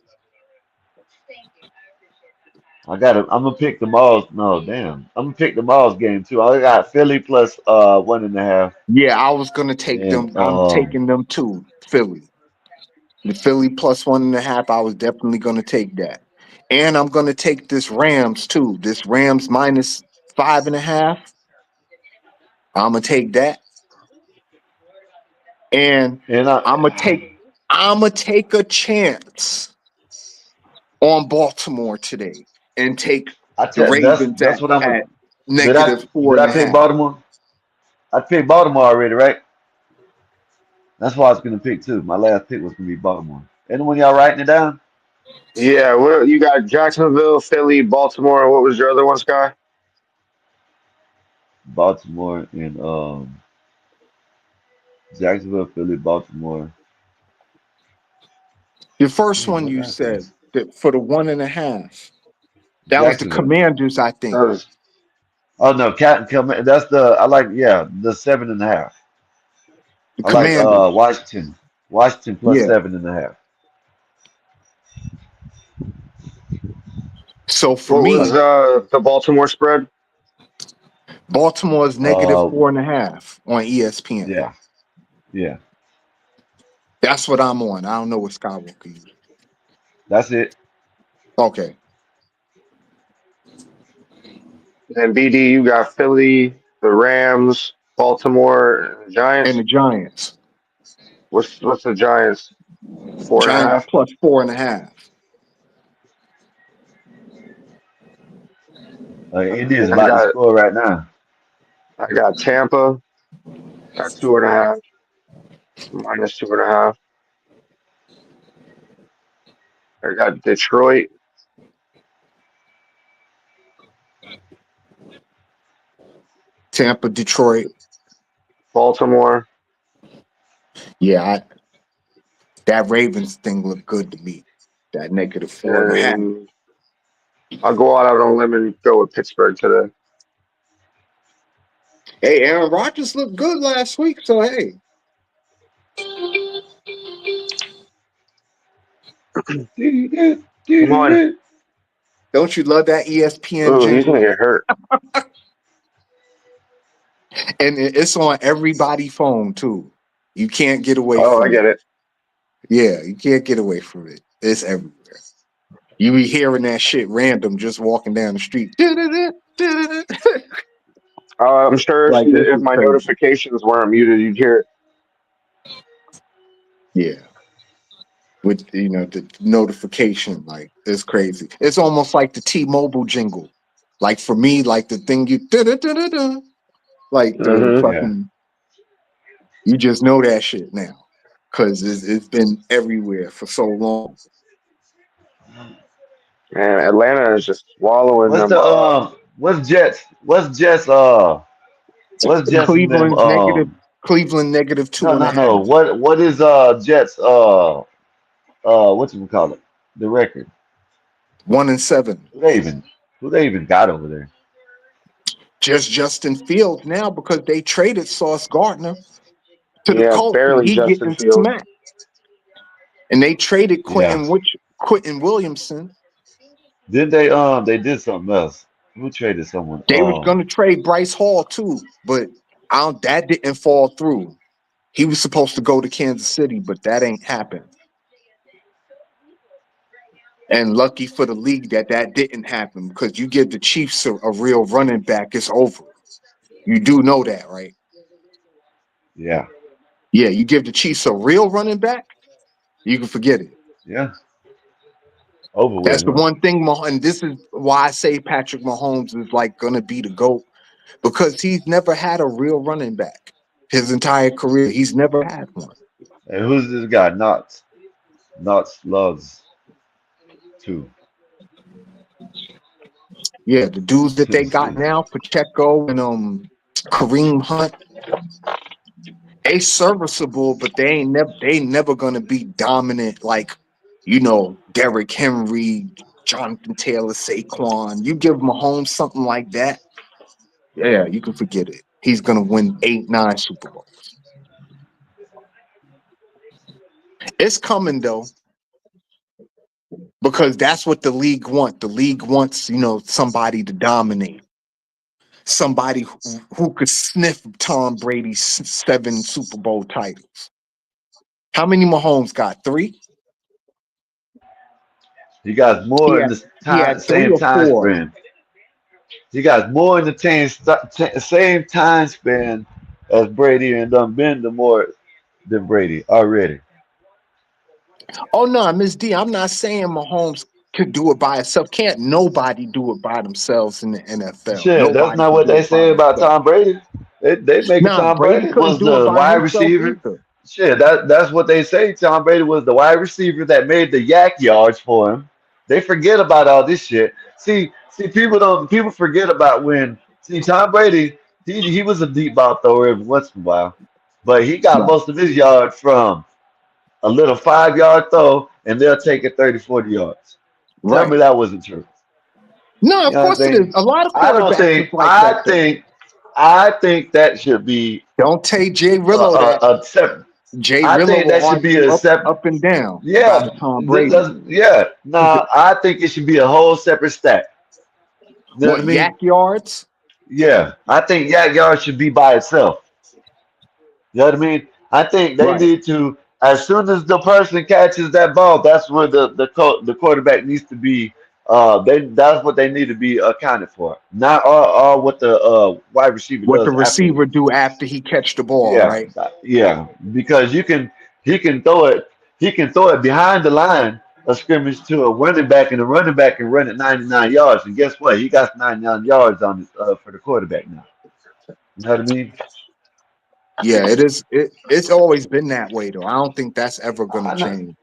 I'm gonna pick the Malls. No, damn. I'm gonna pick the Malls game too. I got Philly plus 1.5. Yeah, I was gonna take And them. I'm taking them too. Philly, the Philly +1.5. I was definitely gonna take that, and I'm gonna take this Rams too. This Rams -5.5. I'm gonna take that, and and I I'm gonna take. I'm gonna take a chance on Baltimore today and take I the tell Ravens that's what I'm at did negative four did and I a pick half. Baltimore? I picked Baltimore already, right? That's what I was gonna pick too. My last pick was gonna be Baltimore. Anyone y'all writing it down? Yeah, what you got? Jacksonville, Philly, Baltimore. And what was your other one, Sky? Baltimore and Jacksonville, Philly, Baltimore. Your first Damn, one what you said happens? that for the 1.5. That was the Jacksonville. Commanders, I think. That was Oh no, Cat come. That's the I like. Yeah, the 7.5. The I like Commanders. Washington. Washington plus Yeah. 7.5. So for what was me, the Baltimore spread? Baltimore's negative Uh, 4.5 on ESPN. yeah, yeah. That's what I'm on. I don't know what Skywalker is. That's it. Okay. And BD, you got Philly, the Rams, Baltimore, and the And Giants. the Giants. What's the Giants? Four and a Giants half. plus 4.5. Indians And about to score right now. I got Tampa at 2.5, minus 2.5. I got Detroit, Tampa, Detroit. Baltimore, Yeah, that Ravens thing looked good to me. That negative 4.5. and I'll go out on a limb and go with Pittsburgh today. Hey, Aaron Rodgers looked good last week, so hey, Come on. don't you love that ESPN Ooh, he's jingle? gonna get hurt. And it's on everybody's phone too. You can't get away Oh, I from it. get it. Yeah, you can't get away from it. It's everywhere. You be hearing that shit random just walking down the street. I'm sure Like this if is my crazy. notifications weren't muted, you'd hear it. Yeah. With the notification, like it's crazy. It's almost like the T-Mobile jingle. Like for me, like the thing like the Hmm. Yeah. fucking you just know that shit now. Cause it's been everywhere for so long. And Atlanta is just swallowing What's them. the what's Jets? What's Jets and them Cleveland's negative Cleveland negative two no and a no half. no. What is Jets what you call it? The record. 1-7. Who they even who they even got over there? Just Justin Fields now because they traded Sauce Gardner to the Yeah, Colts and barely he Justin getting Fields. smacked. And they traded Yeah. Quentin Williamson. Did they did something else. Who traded someone? They was gonna trade Bryce Hall too, but that didn't fall through. He was supposed to go to Kansas City, but that ain't happened. And lucky for the league that didn't happen because you give the Chiefs a real running back, it's over. You do know that, right? Yeah. Yeah, you give the Chiefs a real running back, you can forget it. Yeah. Over That's with, the huh? one thing, and this is why I say Patrick Mahomes is like gonna be the GOAT because he's never had a real running back his entire career. He's never had one. And who's this guy? Knots loves too. Yeah, the dudes that they got now, Pacheco and Kareem Hunt, they serviceable, but they never gonna be dominant like Derrick Henry, Jonathan Taylor, Saquon. You give Mahomes something like that, yeah, you can forget it. He's gonna win 8, 9 Super Bowls. It's coming though, because that's what the league wants. The league wants, somebody to dominate. Somebody who could sniff Tom Brady's 7 Super Bowl titles. How many Mahomes got? 3? He got He more in had the he time had 3 same or time 4. span. He got more in the same time span as Brady and done been the more than Brady already. Oh no, Miss D, I'm not saying Mahomes could do it by himself. Can't nobody do it by themselves in the NFL. Shit, that's Nobody not can what do they it by say about themselves. Tom Brady. They making Nah, Tom Brady Brady couldn't was do it the by wide himself receiver. either. Shit, that's what they say. Tom Brady was the wide receiver that made the yak yards for him. They forget about all this shit. See, people forget about when see Tom Brady. He was a deep ball thrower every once in a while, but he got Right. most of his yards from a little 5 yard throw, and they'll take it 30, 40 yards. Tell Right. me that wasn't true. No, You of know what I'm course it is. saying? A lot of I don't quarterbacks is think. like that though. I think that should be Don't take Jay a, Rillo that. a, a separate. Jay I Rillo think will that should be argue a up, separate. up and down Yeah, about Tom Brady. yeah. No, I think it should be a whole separate stat. You know what What I yak mean? yards? Yeah, I think Yak Yard should be by itself. You know what I mean? I think they Right. need to, as soon as the person catches that ball, that's where the quarterback needs to be. That's what they need to be accounted for, not all what the wide receiver What the does receiver afterwards. do after he catch the ball, Yeah, right? yeah, because he can throw it behind the line of scrimmage to a running back, and the running back can run it 99 yards. And guess what? He got 99 yards on his, for the quarterback now. You know what I mean? Yeah, it is. It's always been that way though. I don't think that's ever gonna I know, change.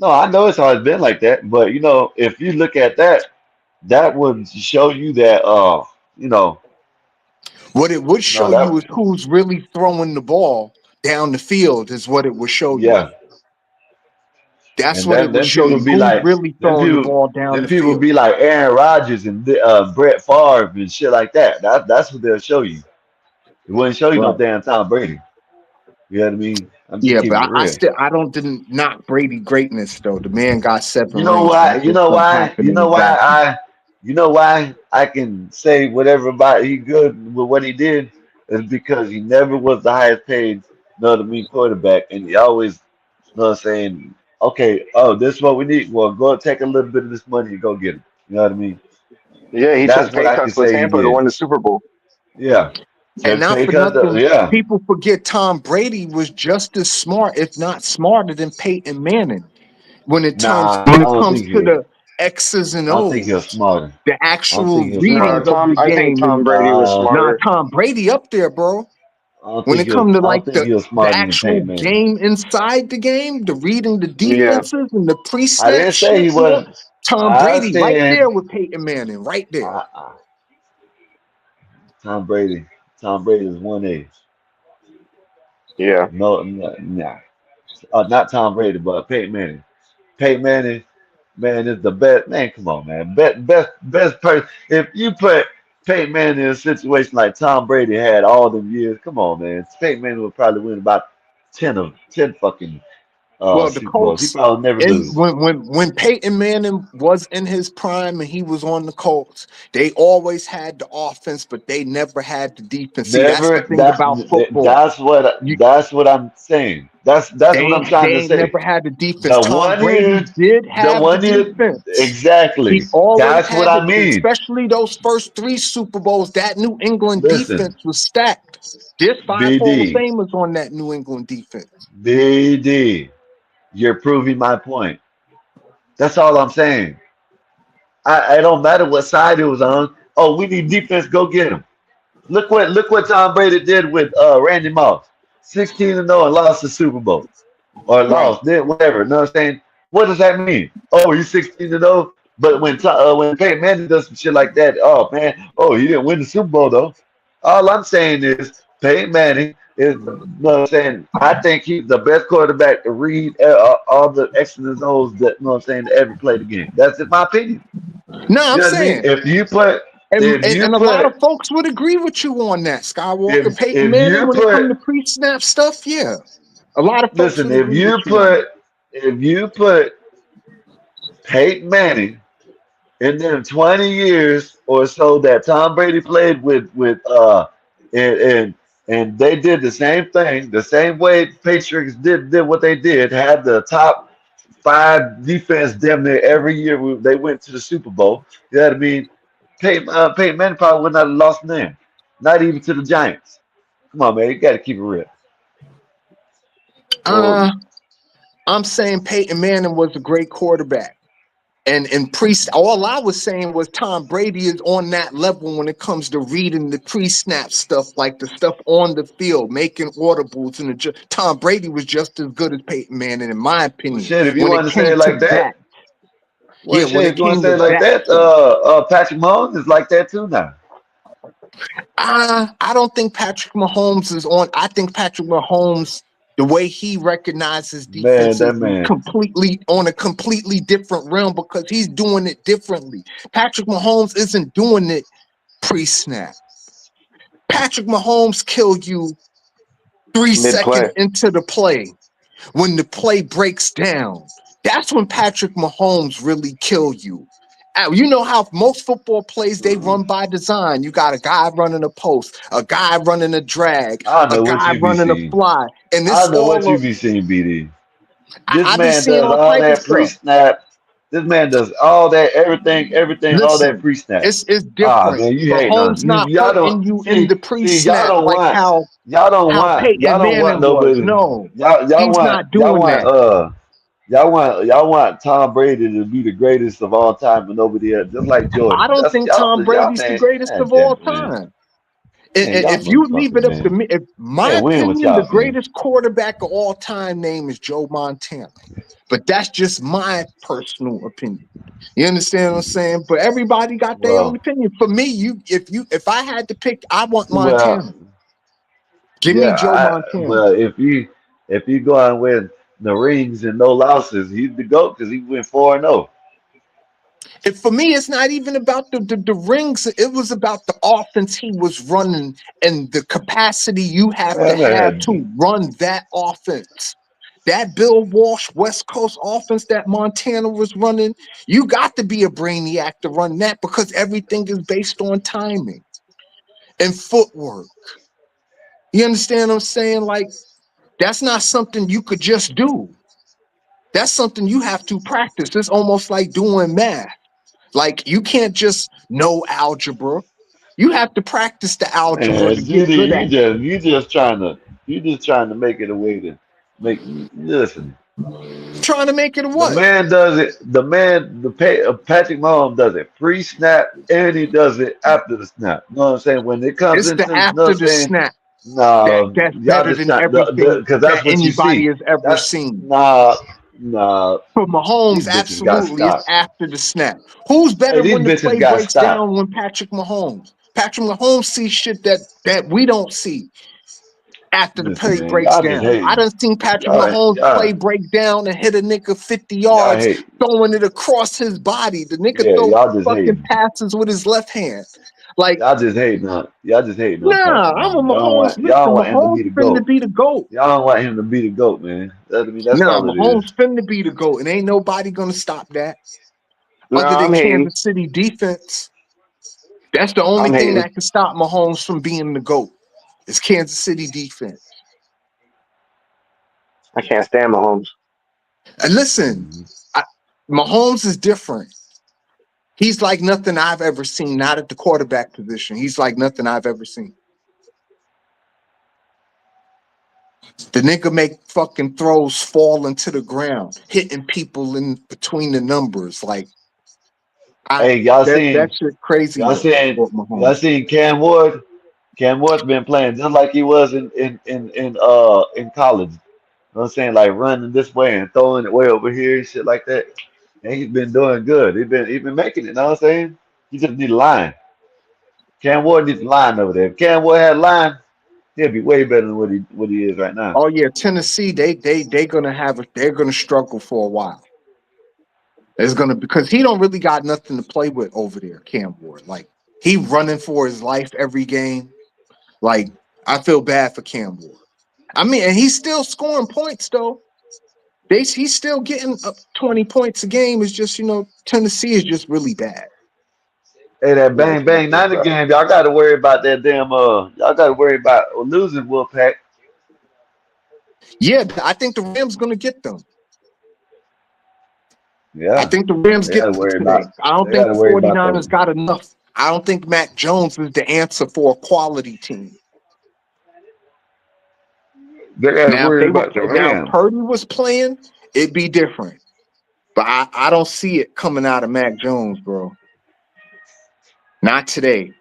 no, I know it's always been like that, but if you look at that, that would show you that you know, What it would show you that is who's really throwing the ball down the field is what it would show you. yeah. That's And what it would then show people you. be Who's like, really then throwing the people, ball down then the people field. be like Aaron Rodgers and Brett Favre and shit like that. That's what they'll show you. It wouldn't show you no Right. damn Tom Brady. You know what I mean? I'm just Yeah, but keeping it I real. still I don't didn't knock Brady greatness though. The man got You 7 know rings. why? That just don't happen in basketball. You know why I can say whatever about he good with what he did is because he never was the highest paid, you know what I mean, quarterback, and he always, you know what I'm saying, okay, oh, this is what we need. Well, go take a little bit of this money and go get him. You know what I mean? Yeah, he That's took what pay I can cuts with say he Tampa to did. win the Super Bowl. Yeah, And took not pay for cut. nothing, Yeah, people forget Tom Brady was just as smart, if not smarter, than Peyton Manning nah, when I it don't comes think to he. the X's and I don't think he was O's, smarter. the I don't actual think he was No, readings smarter. of Tom. the I think game. Tom And Brady was Nah, nah, smarter. Tom Brady up there, bro. When it come to I like don't think he was the smarter than actual Peyton Manning. game inside the game, the reading the Yeah, defenses and the I pre-snap didn't say shit he and all, wasn't. Tom I Brady right said there with Peyton Manning, right there. uh, uh, Tom Brady. Tom Brady is 1A. yeah. No, no, nah. Not Tom Brady, but Peyton Manning. Peyton Manning, man, is the best. Man, come on, man. Best person. If you put Peyton Manning in a situation like Tom Brady had all them years, come on, man. Peyton Manning would probably win about 10 fucking Well, the Super Bowls. He Colts, probably never and lose. when Peyton Manning was in his prime and he was on the Colts, they always had the offense, but they never had the defense. See, that's the Never. thing about football. You That's what I'm saying. That's what I'm they trying to ain't say. never had the defense. The Tom one Brady year, did the have the one year, defense. He exactly. always That's what had I the, mean. especially those first 3 Super Bowls. That New England Listen, defense was stacked. There's 5 Hall of BD, Famers on that New England defense. BD. You're proving my point. That's all I'm saying. I don't matter what side it was on. Oh, we need defense. Go get him. Look what Tom Brady did with Randy Moss. 16 and 0 and lost the Super Bowl. Or Right. lost, then whatever. You know what I'm saying? What does that mean? Oh, he's 16 and 0. But when Peyton Manning does some shit like that, oh man, oh he didn't win the Super Bowl though. All I'm saying is Peyton Manning is, you know what I'm saying? I think he's the best quarterback to read all the X's and O's that, you know what I'm saying, to ever play the game. That's just my opinion. No, You I'm know what I mean? saying, If you and a lot put, of folks would agree with you on that, Skywalker. Peyton if Manning, you when it comes put, to pre-snap stuff, yeah, a lot of folks listen, would agree with you on that. if you put Peyton Manning in them 20 years or so that Tom Brady played with and and and they did the same thing, the same way Patriots did what they did, had the top five defense damn near every year they went to the Super Bowl. You know what I mean? Peyton Manning probably would not have lost them, not even to the Giants. Come on, man, you got to keep it real. Uh, I'm saying Peyton Manning was a great quarterback. And priest, all I was saying was Tom Brady is on that level when it comes to reading the pre-snap stuff, like the stuff on the field, making audibles, and Tom Brady was just as good as Peyton Manning, in my Well, opinion, shit, if you when it want to say came it to like that, that. well, Yeah, when shit, it if you want to came say to it like that that, stuff. Patrick Mahomes is like that too now. I don't think Patrick Mahomes is on. I think Patrick Mahomes, the way he recognizes Man, defenses, that is man. completely on a completely different realm because he's doing it differently. Patrick Mahomes isn't doing it pre-snap. Patrick Mahomes killed you three Mid seconds play. into the play. When the play breaks down, that's when Patrick Mahomes really kill you. You know how most football plays they run by design. You got a guy running a post, a guy running a drag, I a know what guy you be running a seeing. fly, and I this know what all you of be seeing, BD. This I be man seeing does all all type of that stuff. pre-snap. This man does all that, everything, all that Listen, pre-snap. it's Ah, different. man, you hating on Mahomes you. not Y'all don't hurting you in see. the See, y'all pre-snap don't like want. how Y'all don't want. Y'all Peyton don't want Manning was. nobody. No, Y'all he's want. not Y'all doing want. that. Y'all want Tom Brady to be the greatest of all time and nobody else, just like I Jordan. don't That's think y'all. Tom Y'all Brady's the man. greatest Man, of damn all it, man. time. Man, y'all If you leave motherfuckers, it up to man. me, if I my ain't win with opinion, the y'all, man. greatest quarterback of all time name is Joe Montana. But that's just my personal opinion. You understand what I'm saying? But everybody got their own Well, opinion. For me, if I had to pick, I want well, Montana. Give me yeah. Joe Montana. Well, if you go and win the rings and no losses, he's the goat because he went 4-0. And for me, it's not even about the rings. It was about the offense he was running and the capacity you have to Man, have man, to run that offense. That Bill Walsh West Coast offense that Montana was running, you got to be a brainiac to run that because everything is based on timing and footwork. You understand what I'm saying? Like, that's not something you could just do. That's something you have to practice. It's almost like doing math. Like, you can't just know algebra. You have to practice the algebra man, to get Judy, good at it. you just trying to make it a way to make. Listen, Trying to make it a the what? man does it. Patrick Mahomes does it pre-snap and he does it after the snap. You know what I'm saying? When it comes It's the into, you know what after I'm the saying? snap No, that's y'all better just than not everything because that that's what you anybody see. has ever That's seen. nah, nah. For Mahomes, These bitches got absolutely, it's stopped. after the snap. Who's Hey, better these when the bitches play got breaks stopped. down when Patrick Mahomes? Patrick Mahomes sees shit that we don't see after the Listen, play man, breaks y'all just down. I hating. done seen Patrick Y'all, Mahomes y'all, play break down and hit a nigga 50 y'all yards, hate. throwing it across his body. The nigga Yeah, throw y'all just fucking hating. passes with his left hand. Like, Y'all just hating on nah, Patrick I'm a Mahomes. Mahomes. Y'all don't Listen, want him to Mahomes be the finna GOAT. be the GOAT. Y'all don't want him to be the GOAT, man. That's Nah, all it is. Mahomes finna be the GOAT, and ain't nobody gonna stop that No, other than I'm hating. Kansas City defense. That's the only I'm thing hating. that can stop Mahomes from being the GOAT. It's Kansas City defense. I can't stand Mahomes. And listen, Mhm. I, Mahomes is different. He's like nothing I've ever seen, not at the quarterback position. He's like nothing I've ever seen. The nigga make fucking throws fall into the ground, hitting people in between the numbers. Like, I Hey, y'all that seen shit crazy y'all with seen y'all Mahomes. seen Cam Ward? Cam Ward's been playing just like he was in college. You know what I'm saying? Like running this way and throwing it way over here and shit like that. And he's been doing good. He been making it, you know what I'm saying? He just need a line. Cam Ward needs a line over there. If Cam Ward had a line, he'll be way better than what he is right now. Oh yeah, Tennessee, they gonna they're gonna struggle for a while. It's gonna because he don't really got nothing to play with over there, Cam Ward. Like, he running for his life every game. Like, I feel bad for Cam Ward. I mean, and he's still scoring points though. He's still getting up 20 points a game. It's just, Tennessee is just really bad. Hey, that Yeah, bang bang it's Niner rough. game, y'all gotta worry about that damn y'all gotta worry about losing Wolfpack. Yeah, I think the Rams gonna get them. I Yeah. think the Rams They gotta get them worry today. about I don't they think gotta the worry about 49ers them. got enough. I don't think Mac Jones is the answer for a quality team. They gotta Now, worry about the if Rams. Purdy was playing, it'd be different. But I don't see it coming out of Mac Jones, bro. Not today.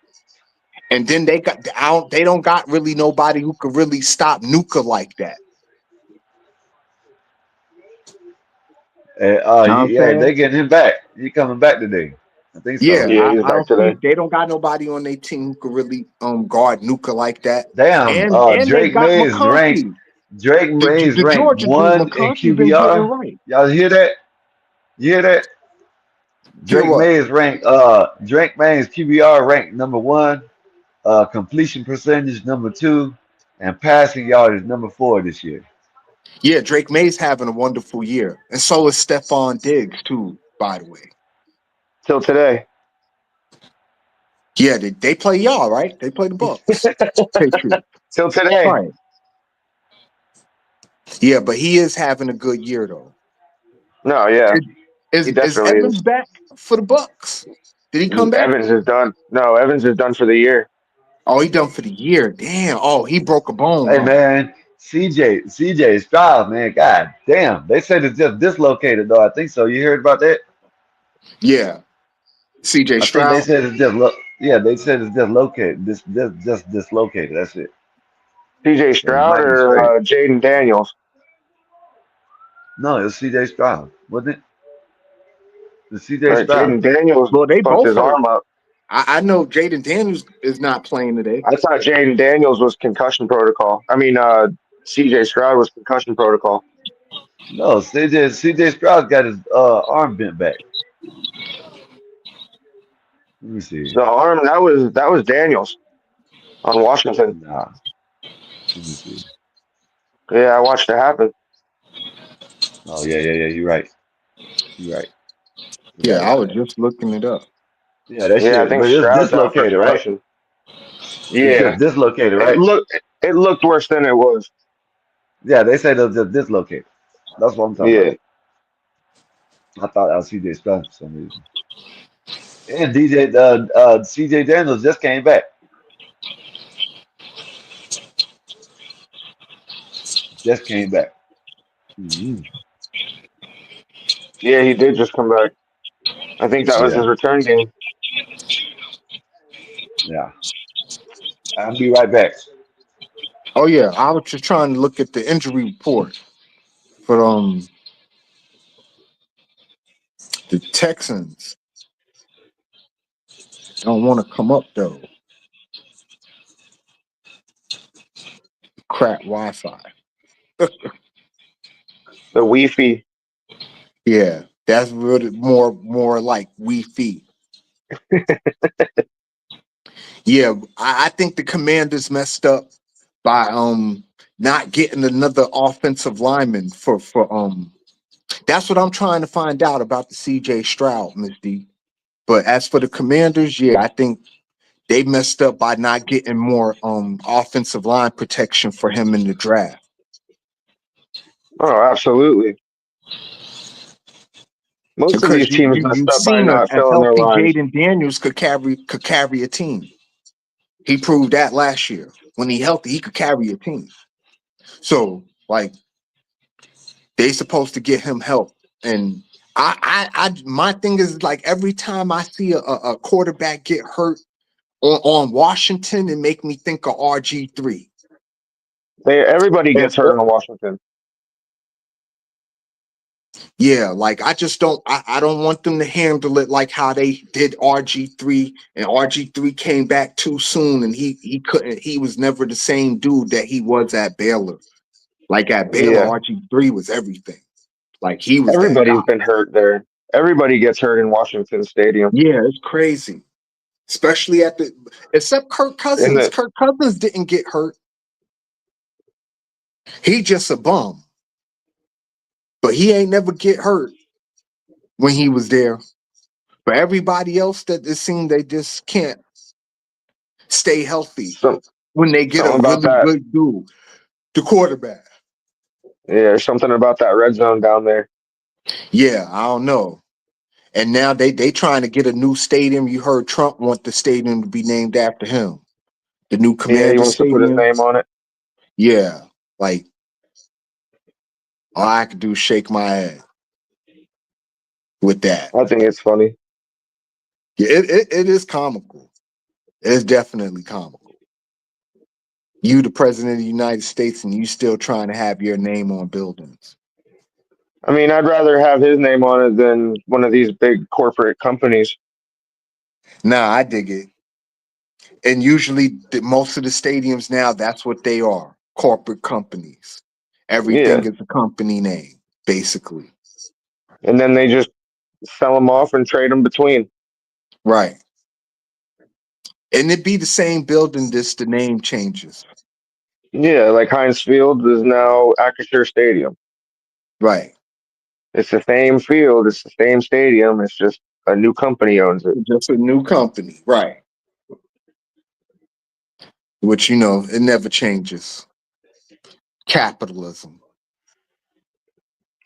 And then they don't got really nobody who could really stop Nuka like that. And You know what I'm yeah, saying? they getting him back. He coming back today. I think Yeah, so. Yeah, he's I back don't see today. they don't got nobody on their team who could really guard Nuka like that. Damn, And they Drake got May is ranked. McConkey. Drake May is The ranked Georgia dude, one in McConkey been getting QBR. right. Y'all hear that? You hear that? Hear Drake what? May is ranked. Drake May is QBR ranked number one. Completion percentage number two, and passing yard is number four this year. Yeah, Drake May's having a wonderful year. And so is Stephon Diggs too, by the way. Till today. Yeah, they play y'all, right? They play the Bucks. Patriots. Till today. Right. Yeah, but he is having a good year though. No, yeah, Is he is definitely Evans is. back for the Bucks? Did he come back? Evans is done. No, Evans is done for the year. Oh, he done for the year. Damn. Oh, he broke a bone, Hey huh? man, CJ Stroud, man, God damn. They said it's just dislocated though. I think so. You heard about that? Yeah. CJ I think they Stroud. said it's just yeah, they said it's dislocated. Just dislocated. That's it. CJ So he Stroud might be or straight. Jaden Daniels. No, it was CJ Stroud, wasn't it? The CJ Right, Stroud. Jaden Daniels Well, they fucked both his hurt. arm up. I know Jaden Daniels is not playing today. I thought Jaden Daniels was concussion protocol. I mean, CJ Stroud was concussion protocol. No, CJ Stroud got his arm bent back. Let me see. The arm that was Daniels on Washington. Nah, let me see. Yeah, I watched it happen. Oh yeah. You're right. You're right. Yeah, Forgot I about was that. just looking it up. Yeah, that Yeah, I shit. think But it's Stroud's out for dislocated, right? concussion. It's Yeah, just dislocated, it right? looked it looked worse than it was. Yeah, they said it was just dislocated. That's what I'm talking about. Yeah, I thought that was CJ Stroud for some reason. And CJ Daniels just came back. Just came back. Mhm. yeah, he did just come back. I think that was Yeah, his return game. yeah. I'll be right back. Oh yeah, I was just trying to look at the injury report for the Texans. Don't want to come up though. Crap Wi-Fi. The Wi-Fi. Yeah, that's really more like we feet. Yeah, I think the Commanders messed up by not getting another offensive lineman for. That's what I'm trying to find out about the CJ Stroud, Miss D. But as for the Commanders, yeah, I think they messed up by not getting more offensive line protection for him in the draft. Oh, absolutely. Most of Because these teams messed you've up by seen not a filling their healthy lines. Jaden Daniels could carry a team. He proved that last year. When he healthy, he could carry a team. So like they supposed to get him help. And my thing is like every time I see a quarterback get hurt on Washington, it make me think of RG3. Everybody Or, gets hurt or in Washington. yeah, like I just I don't want them to handle it like how they did RG3 and RG3 came back too soon and he couldn't he was never the same dude that he was at Baylor. Like at Baylor, Yeah, RG3 was everything. Like he was that guy. everybody's been hurt there. Everybody gets hurt in Washington Stadium. Yeah, it's crazy. Especially at the except Kirk And Cousins. Kirk Cousins didn't get hurt. He just a bum. But he ain't never get hurt when he was there. But everybody else that it seemed they just can't stay healthy some when they get a something about really that. good dude, the quarterback. Yeah, there's something about that red zone down there. Yeah, I don't know. And now they trying to get a new stadium. You heard Trump want the stadium to be named after him. The new Yeah, he Commander wants to put his Stadium. name on it. Yeah, like all I could do is shake my head with that. I think it's funny. Yeah, it is comical. It's definitely comical. You, the president of the United States, and you still trying to have your name on buildings. I mean, I'd rather have his name on it than one of these big corporate companies. Nah, I dig it. And usually, most of the stadiums now, that's what they are: corporate companies. Everything Yeah, is a company name, basically. and then they just sell them off and trade them between. Right. And it'd be the same building, just the name changes. Yeah, like Heinz Field is now Acrisure Stadium. Right. It's the same field, it's the same stadium. It's just a new company owns it. Just a new company. Right. Which, it never changes. Capitalism.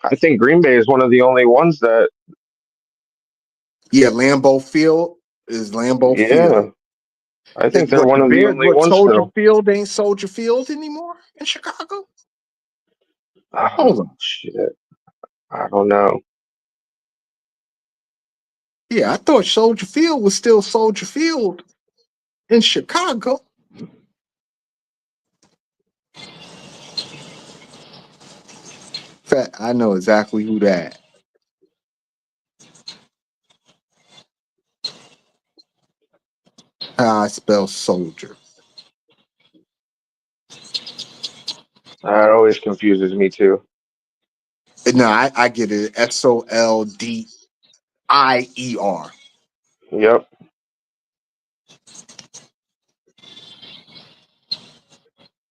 I think Green Bay is one of the only ones that, Yeah, Lambeau Field is Lambeau Field. yeah, I think they're What one the of the Bears? only What ones Soldier still. Field ain't Soldier Field anymore in Chicago? Hold Oh on. shit, I don't know. Yeah, I thought Soldier Field was still Soldier Field in Chicago. In fact, I know exactly who that. How I spell soldier. That always confuses me too. No, I get it. Soldier. Yep.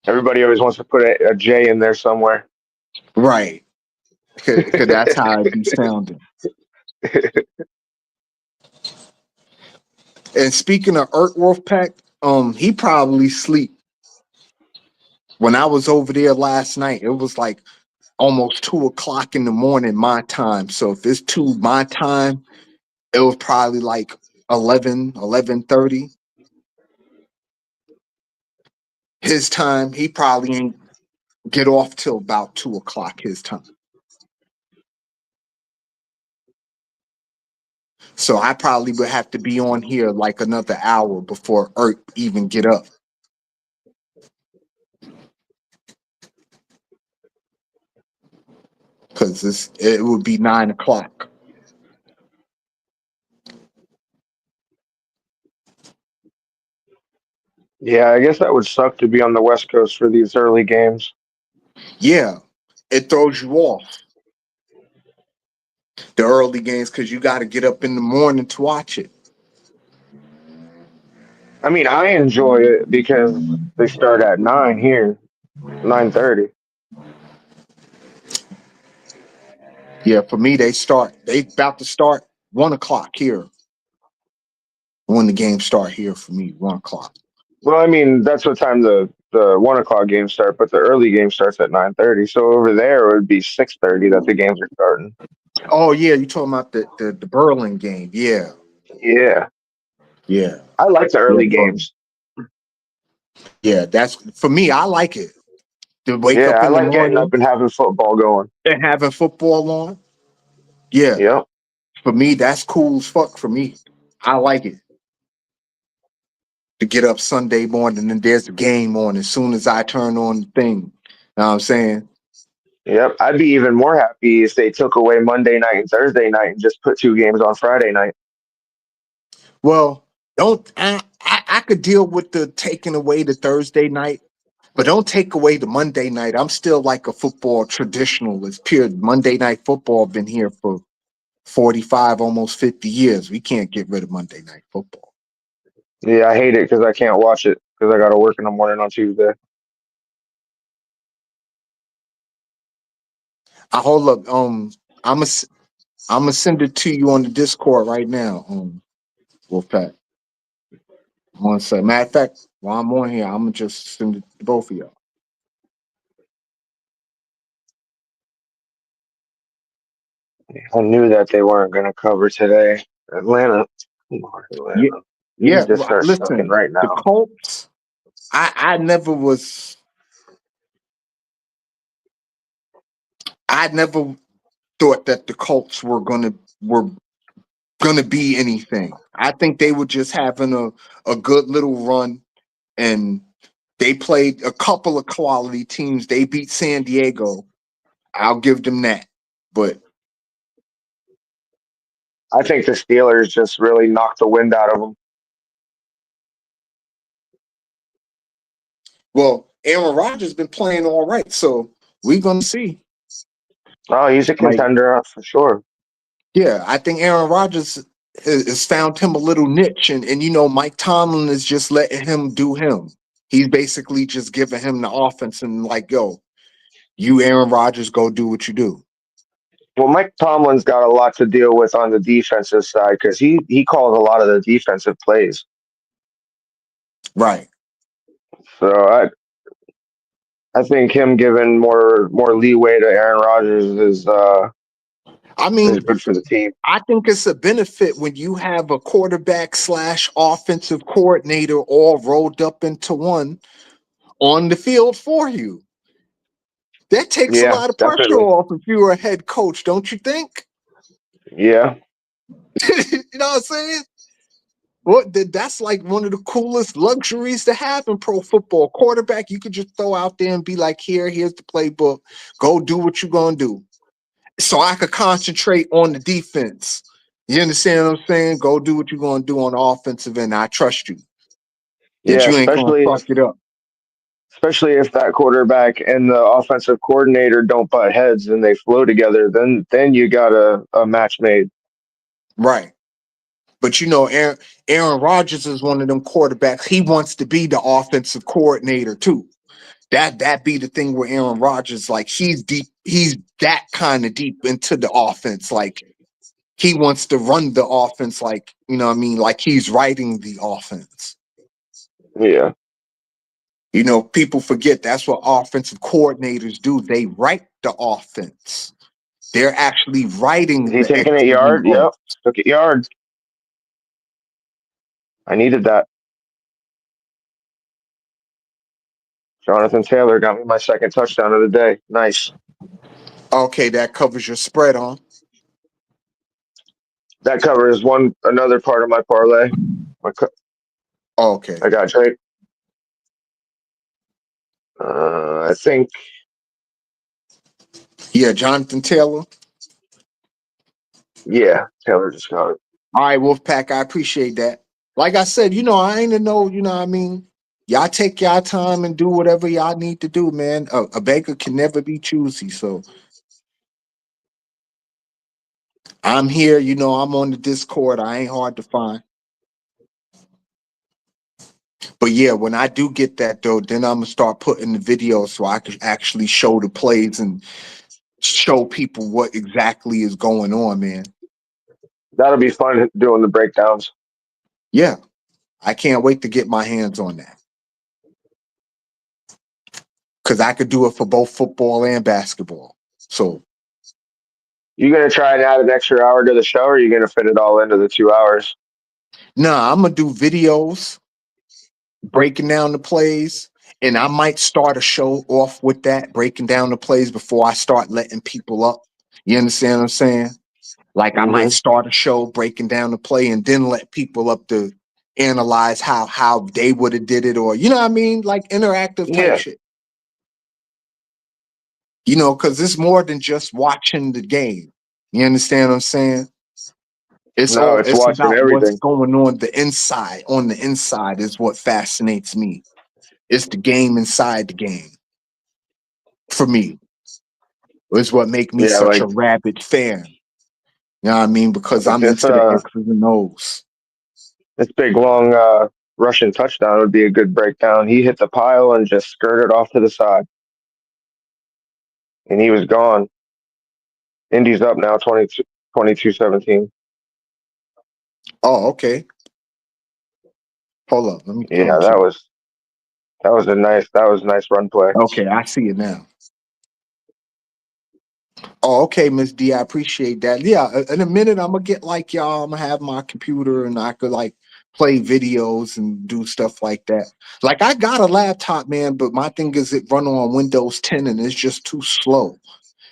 Everybody always wants to put a J in there somewhere. Right. Cause that's how it be sounding. And speaking of Ert Wolfpack, he probably sleep. When I was over there last night, it was like almost 2 o'clock in the morning my time. So if it's 2 my time, it was probably like 11:30 his time. He probably ain't get off till about 2 o'clock his time. So I probably would have to be on here like another hour before Ert even get up. Because it would be 9 o'clock. Yeah, I guess that would suck to be on the West Coast for these early games. Yeah, it throws you off the early games because you got to get up in the morning to watch it. I mean, I enjoy it because they start at 9 here, 9:30. Yeah, for me, they about to start 1 o'clock here when the game start here for me, 1 o'clock. Well, I mean, that's what time the 1 o'clock games start, but the early game starts at 9:30. So over there, it would be 6:30 that the games are starting. Oh yeah, you talking about the Berlin game? Yeah, Yeah, yeah, I like the yeah, early Berlin. games. Yeah, that's for me. I like it to wake Yeah, up I in the like getting up morning and having football going. and having football on. Yeah, Yep, for me, that's cool as fuck. For me, I like it to get up Sunday morning and there's a game on as soon as I turn on the thing. Know what I'm saying? yep. I'd be even more happy if they took away Monday night and Thursday night and just put 2 games on Friday night. Well, don't I could deal with the taking away the Thursday night, but don't take away the Monday night. I'm still like a football traditionalist. Period. Monday night football been here for 45, almost 50 years. We can't get rid of Monday night football. Yeah, I hate it because I can't watch it because I got to work in the morning on Tuesday. I hold up. I'm a I'm gonna send it to you on the Discord right now. Wolfpack. One second. Matter of fact, while I'm on here, I'm gonna just send it to both of y'all. I knew that they weren't going to cover today. Atlanta, come on, Yeah, Atlanta. You yeah. need to start sucking Listen, right the now. Colts. I never was. I never thought that the Colts were gonna be anything. I think they were just having a good little run, and they played a couple of quality teams. They beat San Diego. I'll give them that. But I think the Steelers just really knocked the wind out of them. Well, Aaron Rodgers been playing all right, so we're gonna see. Oh, he's a Like, contender for sure. yeah, I think Aaron Rodgers has found him a little niche, and you know, Mike Tomlin is just letting him do him. He's basically just giving him the offense and like, yo, you Aaron Rodgers, go do what you do. Well, Mike Tomlin's got a lot to deal with on the defensive side because he calls a lot of the defensive plays. Right. So I think him giving more leeway to Aaron Rodgers I is mean, good for the team. I think it's a benefit when you have a quarterback slash offensive coordinator all rolled up into one on the field for you. That takes a Yeah, lot of pressure definitely. off if you're a head coach, don't you think? Yeah, You know what I'm saying? That's like one of the coolest luxuries to have in pro football. Quarterback, you could just throw out there and be like, here's the playbook. Go do what you're gonna do. So I could concentrate on the defense. You understand what I'm saying? Go do what you're gonna do on the offensive end. I trust you that yeah. you ain't gonna fuck it up. Especially if that quarterback and the offensive coordinator don't butt heads and they flow together, then you got a match made. Right. But you know, Aaron Rodgers is one of them quarterbacks. He wants to be the offensive coordinator too. That be the thing where Aaron Rodgers, like he's deep, he's that kind of deep into the offense. Like he wants to run the offense, like you know what I mean, like he's writing the offense. Yeah, You know, people forget that's what offensive coordinators do. They write the offense. They're actually is writing he the taking X's it and yard? O's. Yep, took it yard. I needed that. Jonathan Taylor got me my second touchdown of the day. Nice. Okay, that covers your spread on. That covers one another part of my parlay. Okay. I got Drake. I think Yeah, Jonathan Taylor. yeah, Taylor just got it. All right, Wolfpack, I appreciate that. Like I said, you know, I ain't a no, you know what I mean? Y'all take y'all time and do whatever y'all need to do, man. A baker can never be choosy. So I'm here, you know, I'm on the Discord. I ain't hard to find. But yeah, when I do get that though, then I'm gonna start putting the videos so I can actually show the plays and show people what exactly is going on, man. That'll be fun doing the breakdowns. Yeah, I can't wait to get my hands on that. Because I could do it for both football and basketball. So You gonna try and add an extra hour to the show, or are you gonna fit it all into the 2 hours? nah, I'm gonna do videos breaking down the plays. And I might start a show off with that, breaking down the plays before I start letting people up. You understand what I'm saying? Like I might Mm-hmm. start a show breaking down the play and then let people up to analyze how they would have did it, or you know what I mean? Like interactive type Yeah. shit. You know, because it's more than just watching the game. You understand what I'm saying? No, it's It's watching about what's everything. going on the inside. On the inside is what fascinates me. It's the game inside the game. For me, it's what make me Yeah, such a like rabid fan. You know what I mean? Because I'm this into the X's and O's. this big long Russian touchdown would be a good breakdown. He hit the pile and just skirted off to the side, and he was gone. Indy's up now 22-17. Oh, okay. Hold up. Let me come Yeah, to it. that was a nice run play. Okay, I see it now. Oh, okay, Miss D. I appreciate that. Yeah, in a minute I'm gonna get like y'all. I'm gonna have my computer and I could like play videos and do stuff like that. Like I got a laptop, man, but my thing is it run on Windows 10 and it's just too slow.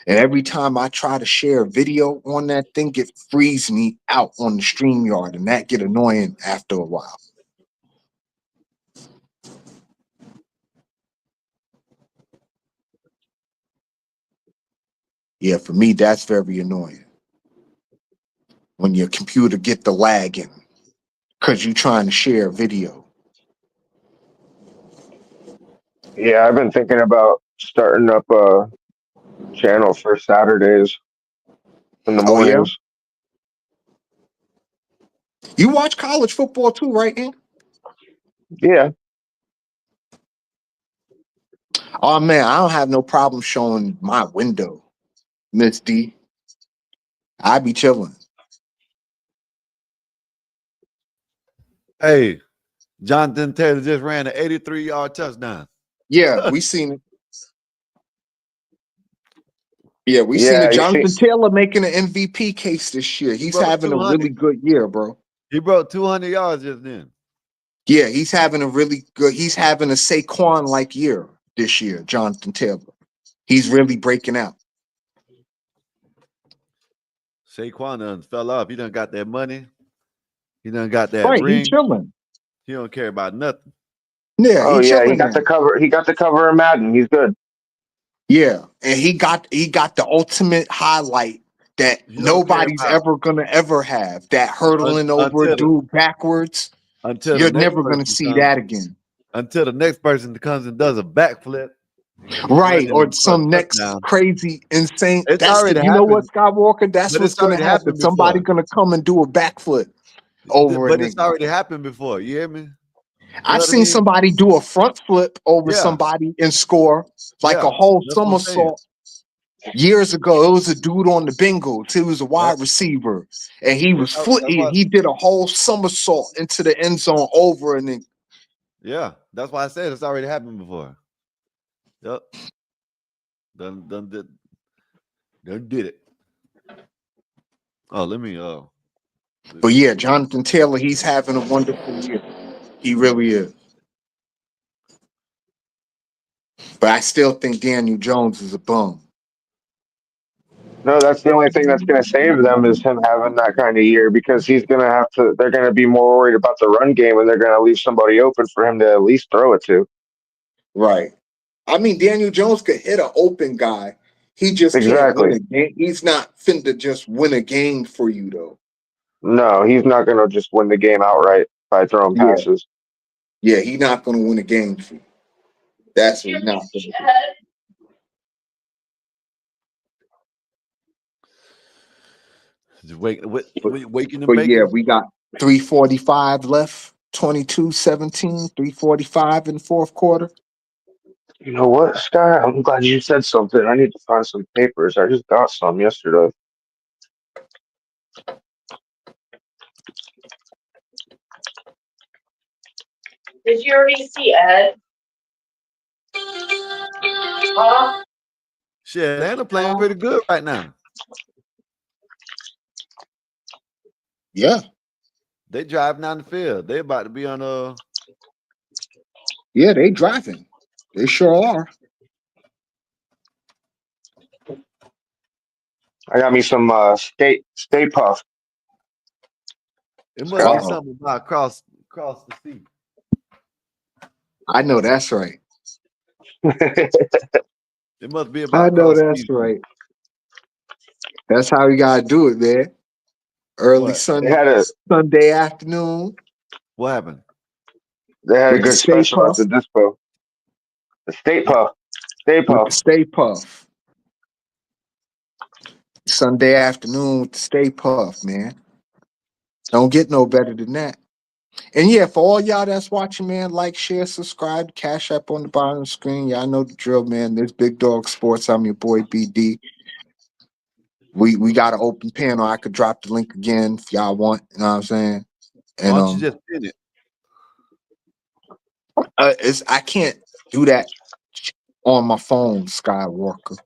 And every time I try to share a video on that thing, it frees me out on the StreamYard, and that get annoying after a while. Yeah, for me, that's very annoying when your computer get the lagging because you trying to share a video. Yeah, I've been thinking about starting up a channel for Saturdays in the Oh yeah, mornings. you watch college football too, right? Ink? Yeah, Oh man, I don't have no problem showing my window, Miss D. I be chilling. Hey, Jonathan Taylor just ran an 83-yard touchdown. Yeah, we seen it. Yeah, we seen it. yeah. You see, Jonathan Taylor making an MVP case this year. He He's broke having a 200. really good year, bro. He broke 200 yards just then. Yeah, he's having a really good. He's having a Saquon like year this year, Jonathan Taylor. He's really breaking out. Saquon done fell off. He done got that money. He done got that Right, he ring. chilling. He don't care about nothing. Yeah, oh he yeah, he chilling got now. the cover. He got the cover of Madden. He's good. Yeah, and he got the ultimate highlight that He don't care nobody's about ever gonna ever have. That hurdling over a until dude backwards. the You're next never gonna person see comes. that again. Until the next person comes and does a backflip and keep Right, running or and score a some next touchdown. crazy, insane. It's That's the. already You know what, happened, Skywalker? That's but what's it's gonna already happen. happened Somebody before. gonna come and do a backflip over a But it's nigga. already happened before. You hear me? You know I've what I seen mean? somebody do a front flip over Yeah, somebody and score like a yeah. whole That's what I'm saying. somersault. Years ago, it was a dude on the Bengals. He was a Yep. wide receiver, and he was That's he, why. he did a whole somersault into the end zone over, and then Yeah, that's why I said it's already happened before. Yep. Done did it. Oh, let me but yeah, Jonathan Taylor, he's having a wonderful year. He really is. But I still think Daniel Jones is a bum. No, that's the only thing that's going to save them is him having that kind of year because he's going to have to. They're going to be more worried about the run game and they're going to leave somebody open for him to at least throw it to. Right. I mean, Daniel Jones could hit an open guy. He just can't win Exactly. a game. He's not finna just win a game for you, though. No, he's not going to just win the game outright by throwing Yeah. passes. Yeah, he's not gonna win a game for you. That's what he's not gonna do. just waking and But yeah, baking. we got 3:45 left, 22-17, 3:45 in the fourth quarter. You know what, Sky? I'm glad you said something. I need to find some papers. I just got some yesterday. Did you already see Ed? Huh? Shit, Atlanta playing pretty good right now. Yeah, They driving down the field. They about to be on yeah, they driving. They sure are. I got me some Stay Puff. It must be Sky. Uh-oh. something about across the sea. I know that's right. It must be I about know cross that's seas. right. That's how we gotta do it, man. Early What? they had a Sunday afternoon What happened? they had a with the good Stay special at Puff. the dispo. The Stay Puff. Stay With the Puff. Stay Puff. Sunday afternoon with the Stay Puff, man. Don't get no better than that. And yeah, for all y'all that's watching, man, like, share, subscribe, Cash App on the bottom of the screen. Y'all know the drill, man. This Big Dog Sports. I'm your boy BD. We got an open panel. I could drop the link again if y'all want. You know what I'm saying? Why And don't you just pin it? it's I can't do that on my phone, Skywalker.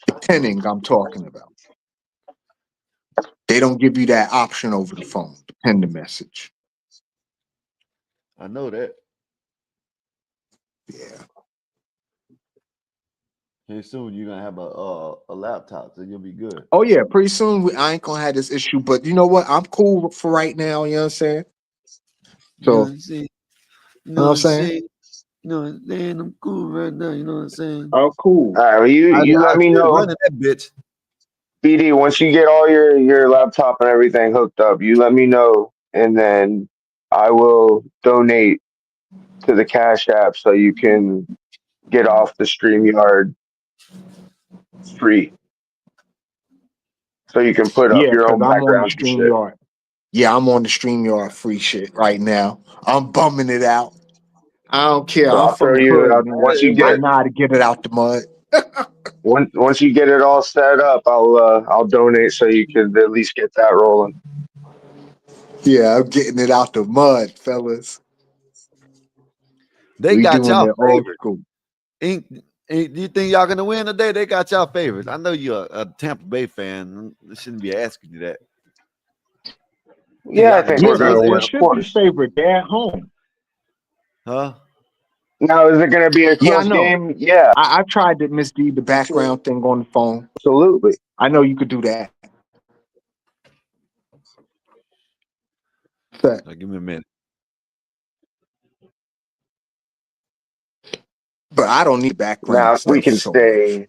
The pinning I'm talking about. They don't give you that option over the phone to pin the message. I know that. Yeah. Hey, soon you're gonna have a laptop, so you'll be good. Oh yeah, pretty soon I ain't gonna have this issue, but you know what? I'm cool for right now. You know what I'm saying? You know So, what I'm saying? You you know know what what I'm I'm saying? saying? You know what I'm saying? I'm cool right now. You know what I'm saying? Oh, cool. All right, well, you I let me still know. running that bitch. BD, once you get all your laptop and everything hooked up, you let me know, and then I will donate to the Cash App so you can get off the StreamYard free, so you can put up Yeah, your because own I'm on the backgrounds and shit. StreamYard. Yeah, I'm on the StreamYard free shit right now. I'm bumming it out. I don't care. So I'm I'll from throw the you hood, man. once you I get know how to get it out the mud. once you get it all set up, I'll donate so you can at least get that rolling. Yeah, I'm getting it out the mud, fellas. They We got doing y'all it old favored. school. Do you think y'all gonna win today? They got y'all favorites. I know you're a Tampa Bay fan. I shouldn't be asking you that. Think Yeah, I y'all gonna think Yeah, we're bust they, gonna out they win, there? of should be course. favored. They're at home. Huh? Now, is it gonna be a Yeah, I close know. game? Yeah, I tried to misdeed the background thing on the phone. absolutely. I know you could do that. But Give me a minute. I don't need background Now, if we stuff can so much. stay.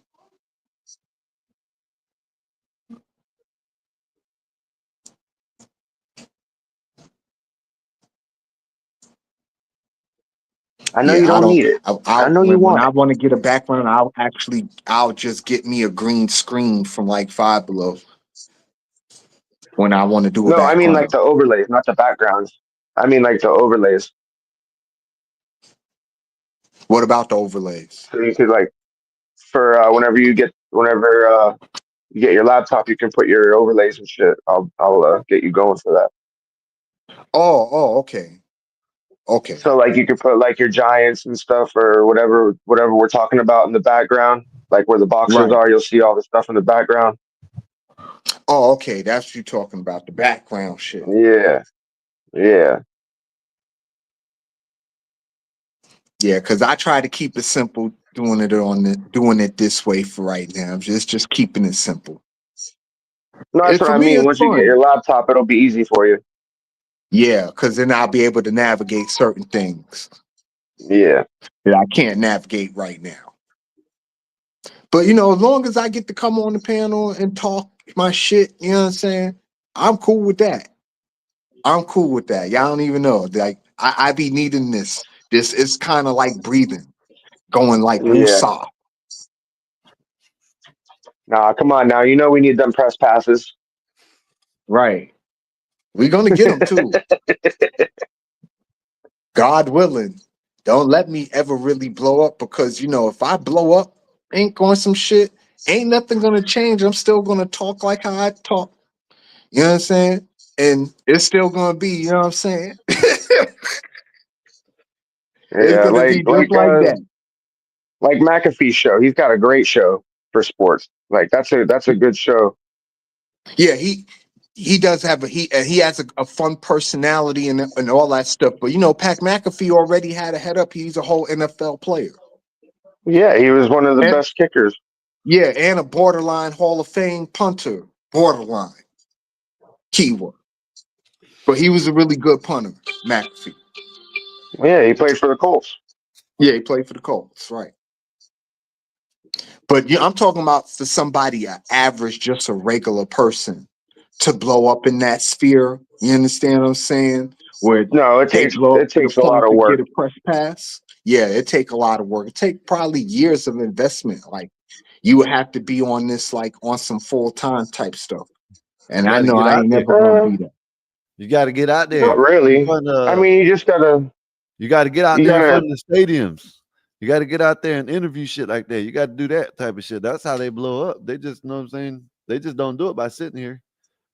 I know you Yeah, I don't don't. need it. I I'll know you when want I it. want to get a background, I'll just get me a green screen from like Five Below when I want to do a No, I mean like background. the overlays, not the backgrounds. I mean like the overlays. What about the overlays? So you could like for whenever you get your laptop, you can put your overlays and shit. I'll get you going for that. Okay, okay, So like you could put like your giants and stuff or whatever we're talking about in the background, like where the boxers right. are. You'll see all the stuff in the background. Oh, okay, that's what you talking about the background shit. Yeah, yeah. Yeah, because I try to keep it simple, doing it this way for right now. Just keeping it simple. No, that's And what for I me, mean. it's Once you get fun. your laptop, it'll be easy for you. Yeah, because then I'll be able to navigate certain things Yeah. that I can't navigate right now. But as long as I get to come on the panel and talk my shit, you know what I'm saying? I'm cool with that. I'm cool with that. Y'all don't even know. Like I be needing this. This is kind of like breathing, going like Yeah. woosah. Nah, come on now. You know we need them press passes. Right. We're gonna get them too. God willing. Don't let me ever really blow up because if I blow up, ain't going some shit, ain't nothing gonna change. I'm still gonna talk like how I talk. You know what I'm saying? And it's still gonna be, you know what I'm saying? It's Yeah, gonna be just like that. like McAfee's show. He's got a great show for sports. Like that's a good show. Yeah, he does have he has a fun personality and all that stuff. But Pat McAfee already had a head up. He's a whole NFL player. Yeah, he was one of the And best kickers. yeah, and a borderline Hall of Fame punter. Borderline keyword. But he was a really good punter, McAfee. Yeah, he played for the Colts. Yeah, he played for the Colts, right? But I'm talking about for somebody, an average, just a regular person, to blow up in that sphere. You understand what I'm saying? Where No, they blow up it to the takes a lot point of to get work. a press pass. Yeah, it take a lot of work. It take probably years of investment. Like you would have to be on this like on some full time type stuff. You And I got to know get I out ain't there. never gonna Uh, be that. You got to get out Not there in really. front I of. mean, you just gotta You got to get out you there in gotta front of the stadiums. You got to get out there and interview shit like that. You got to do that type of shit. That's how they blow up. They just know what I'm saying. They just don't do it by sitting here.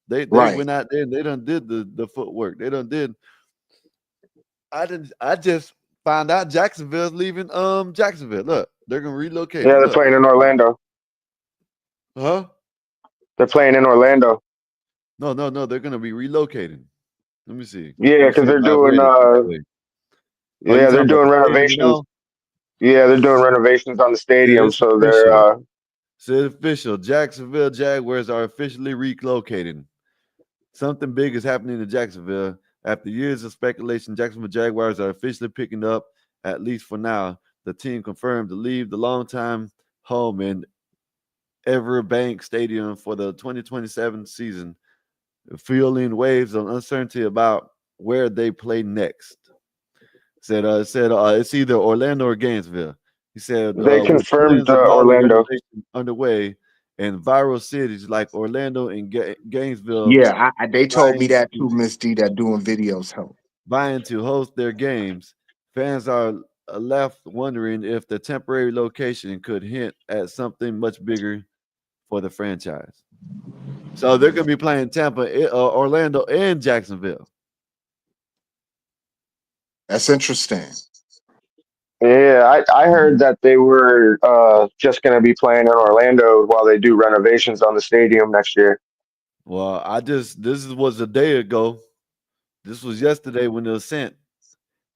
They Right. went out there and they done did the footwork. They done did. I just found out Jacksonville's leaving Jacksonville. Look, they're gonna relocate yeah. them. They're Look. playing in Orlando. Huh? They're playing in Orlando. No, they're gonna be relocating. Let me see. Let Yeah, me because see if they're I've doing read it correctly. Oh, you yeah they're talking about doing the stadium and renovations. all? Yeah, they're doing renovations on the Said stadium, it's so they're official. Said official. Jacksonville Jaguars are officially relocating. Something big is happening in Jacksonville. After years of speculation, Jacksonville Jaguars are officially picking up, at least for now. The team confirmed to leave the longtime home in Everbank Stadium for the 2027 season, fueling waves of uncertainty about where they play next. Said it's either Orlando or Gainesville. He said They with confirmed billions of dollar Orlando. renovation underway in viral cities like Orlando and Gainesville Yeah, they told me vying that to, too, Miss D, that doing videos help. vying to host their games, fans are left wondering if the temporary location could hint at something much bigger for the franchise. So they're going to be playing Tampa, Orlando, and Jacksonville. That's interesting. Yeah, I heard that they were just going to be playing in Orlando while they do renovations on the stadium next year. Well, was a day ago. This was yesterday when it was sent.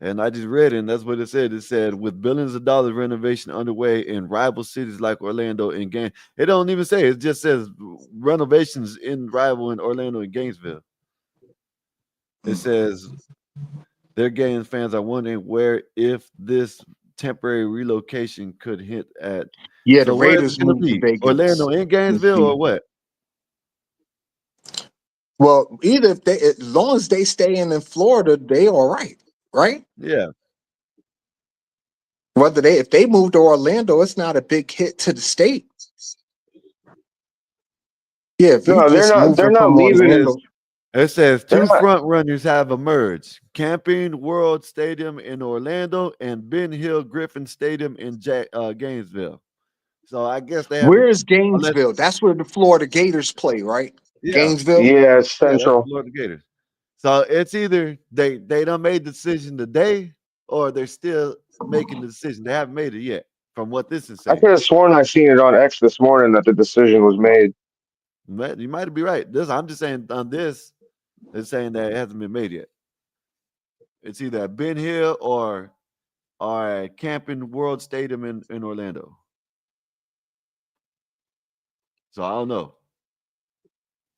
And I just read it, and that's what it said. It said, with billions of dollars renovation underway in rival cities like Orlando and Gaines. It don't even say. It just says renovations in rival in Orlando and Gainesville. It says their Gaines fans are wondering where if this temporary relocation could hint at. Yeah, the So where is it Raiders going to moved to be? Orlando Vegas, and Miss Gainesville D. or what? Well, either if they, as long as they stay in Florida, they all right, right? Yeah. Whether if they move to Orlando, it's not a big hit to the state. Yeah, if you No, just they're moving not from It leaving. says Orlando, They're two not. front runners have emerged: Camping World Stadium in Orlando and Ben Hill Griffin Stadium in Gainesville. So I guess they where haven't, is unless Gainesville? That's where the Florida Gators play, right? yeah, Gainesville. Yeah, it's that's the Central. Florida Gators. So it's either they done made the decision today, or they're still making the decision. They haven't made it yet, from what this is I saying. could have sworn I seen it on X this morning that the decision was made. You might be right. I'm just saying on this, it's saying that it hasn't been made yet. It's either at Ben Hill or at Camping World Stadium in Orlando. So I don't know.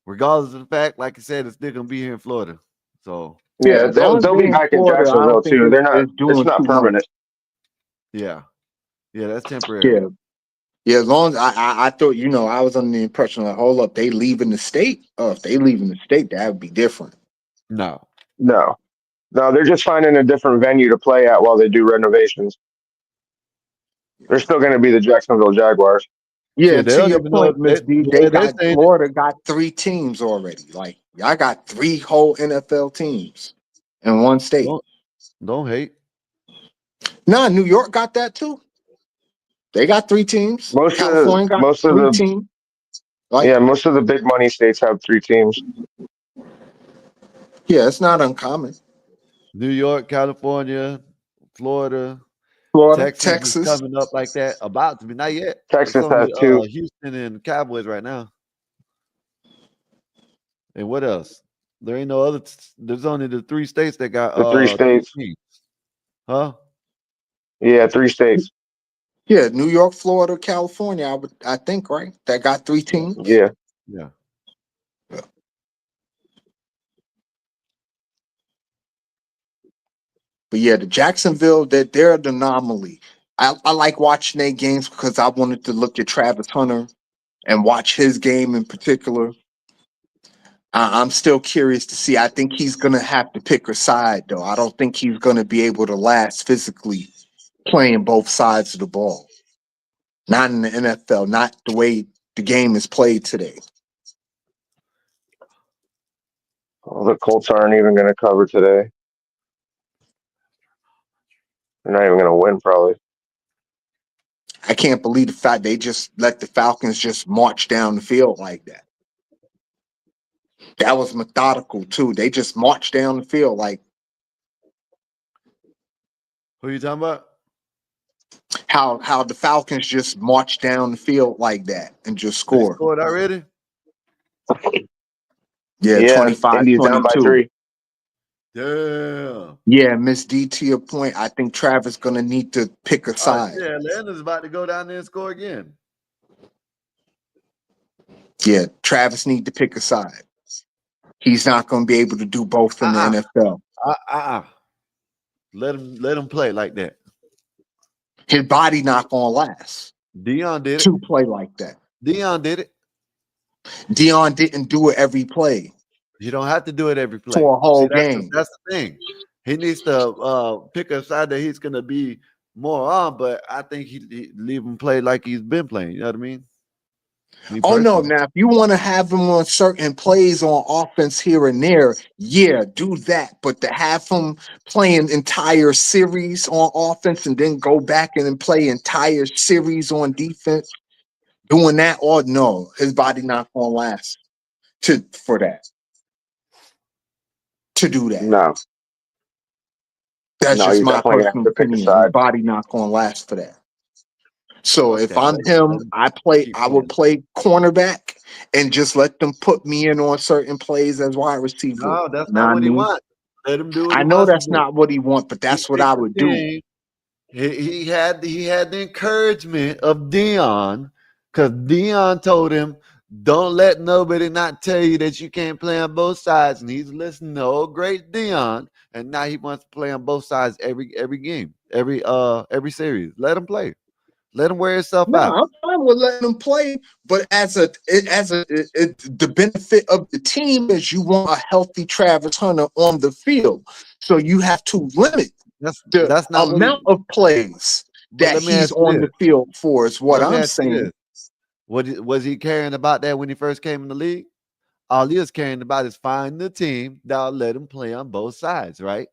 Regardless of the fact, like I said, it's still gonna be here in Florida. So Yeah, Yeah, as long as they'll they be in back in Florida, I Jacksonville don't think too. They're not. it's It's doing not too much. permanent. yeah, that's temporary. Yeah, yeah. As long as I thought, I was under the impression like, hold up, they leaving the state. Oh, if they leaving the state, that would be different. No, No, no, they're just finding a different venue to play at while they do renovations. They're still going to be the Jacksonville Jaguars. Yeah, shit, and they to don't your even know. point, Miss D, They're saying it. Florida got 3 teams already. Like I got 3 whole NFL teams in one state. Don't hate. Nah, New York got that too. They got 3 teams. California got Most of 3 teams. Like, most of the big money states have 3 teams. yeah, it's not uncommon. New York, California, Florida, Florida, Texas is Texas. coming up like that. About to be, not yet. It's Texas only has 2. Houston and Cowboys right now. And what else? There ain't no other. There's only the 3 states that got The 3 states. 3 teams. Huh? Yeah, 3 states. Yeah, New York, Florida, California. I think, right? That got 3 teams. Yeah. Yeah. But yeah, the Jacksonville, they're an anomaly. I like watching their games because I wanted to look at Travis Hunter and watch his game in particular. I'm still curious to see. I think he's gonna have to pick a side, though. I don't think he's gonna be able to last physically playing both sides of the ball. Not in the NFL, not the way the game is played today. Well, the Colts aren't even going to cover today. They're not even going to win, probably. I can't believe the fact they just let the Falcons just march down the field like that. That was methodical too. They just marched down the field like Who you talking about? how the Falcons just marched down the field like that and just They scored. scored already? Yeah, Yeah, 25, Indy's down by 22. 3. Yeah. Yeah, Miss D, to your point, I think Travis gonna need to pick a Oh side. shit, Atlanta's about to go down there and score again. Yeah, Travis need to pick a side. He's not gonna be able to do both in the NFL. Let him play like that. His body not gonna last Dion did it. to play like that. Dion did it. Dion didn't do it every play You don't have to do it every play. for a whole See, game. that's the thing. He needs to pick a side that he's gonna be more on, but I think he leave him play like he's been playing. You know what I mean? Me Oh no, personally. now if you want to have him on certain plays on offense here and there, yeah, do that. But to have him playing entire series on offense and then go back and then play entire series on defense, doing that, or no, his body not gonna last for that. To do that. No, That's no, just he's my definitely gonna have personal to pick a opinion. His side. body not gonna last for that. So if Okay, I'm let him, him keep I would playing. play cornerback and just let them put me in on certain plays as wide receiver. No, that's You know not what I what he mean? wants. Let him do what I he know wants to that's do. not what he wants, but He that's what I picked the would do. team. He had the encouragement of Dion because Dion told him, "Don't let nobody not tell you that you can't play on both sides." And he's listening to old great Dion, and now he wants to play on both sides every game, every series. Let him play. Let him wear himself No, out. I'm fine with letting him play, but the benefit of the team is you want a healthy Travis Hunter on the field, so you have to limit That's the that's not what he. amount of plays But that let me he's ask you on this. the field for. Is what Let me I'm ask you saying. this. Was he caring about that when he first came in the league? All he was caring about is finding the team that'll let him play on both sides, right?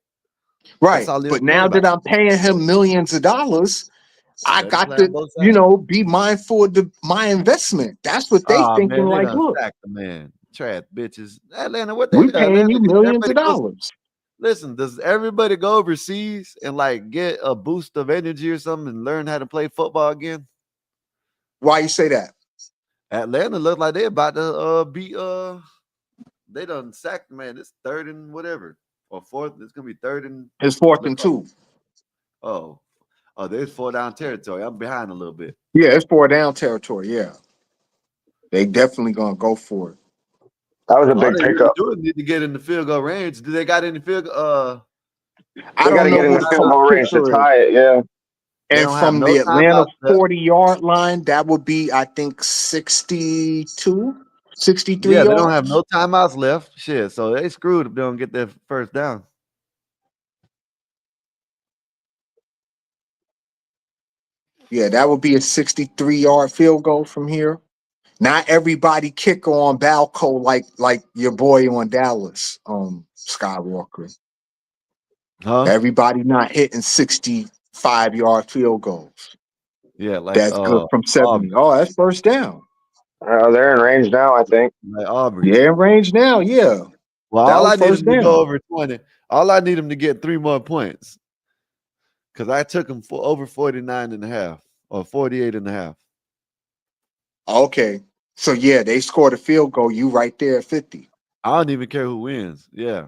That's Right. all he was But caring now that about. I'm paying him millions of dollars, I Let him got play on to, both sides. be mindful of my investment. That's what they Oh thinking. man, they Like, done look, sacked the man. Trash bitches. Atlanta, what they we done? paying Atlanta, you millions everybody of goes. dollars. Listen, does everybody go overseas and like get a boost of energy or something and learn how to play football again? Why you say that? Atlanta look like they about to beat they done sacked the man. It's third and whatever. Or fourth. It's gonna be third and It's fourth look and two. oh. Oh, there's four down territory. I'm behind a little bit. Yeah, it's four down territory. Yeah, they definitely gonna go for it. That was a All big they need to pickup. do is need to get in the field goal range. Do they got any field I They got don't to know get in who the the field top goal range to kicker is. tie it. Yeah, they And don't have from no the Atlanta timeouts left. 40-yard line, that would be, I think, 62, 63 Yeah, they don't have yards. no timeouts left. Shit. So they screwed if they don't get their first down. Yeah, that would be a 63-yard field goal from here. Not everybody kick on Balco like your boy on Dallas, Skywalker. Huh? Everybody not hitting 65-yard field goals. Yeah, like That's good from 70. Aubrey. Oh, that's first down. they're in range now. I think. Like Aubrey. Yeah, in range now. Yeah, Well, that all was I need first him to go down. over 20. All I need him to get 3 more points. Because I took him for over 49 and a half or 48 and a half. Okay. So yeah, they scored a field goal. You right there at 50. I don't even care who wins. Yeah.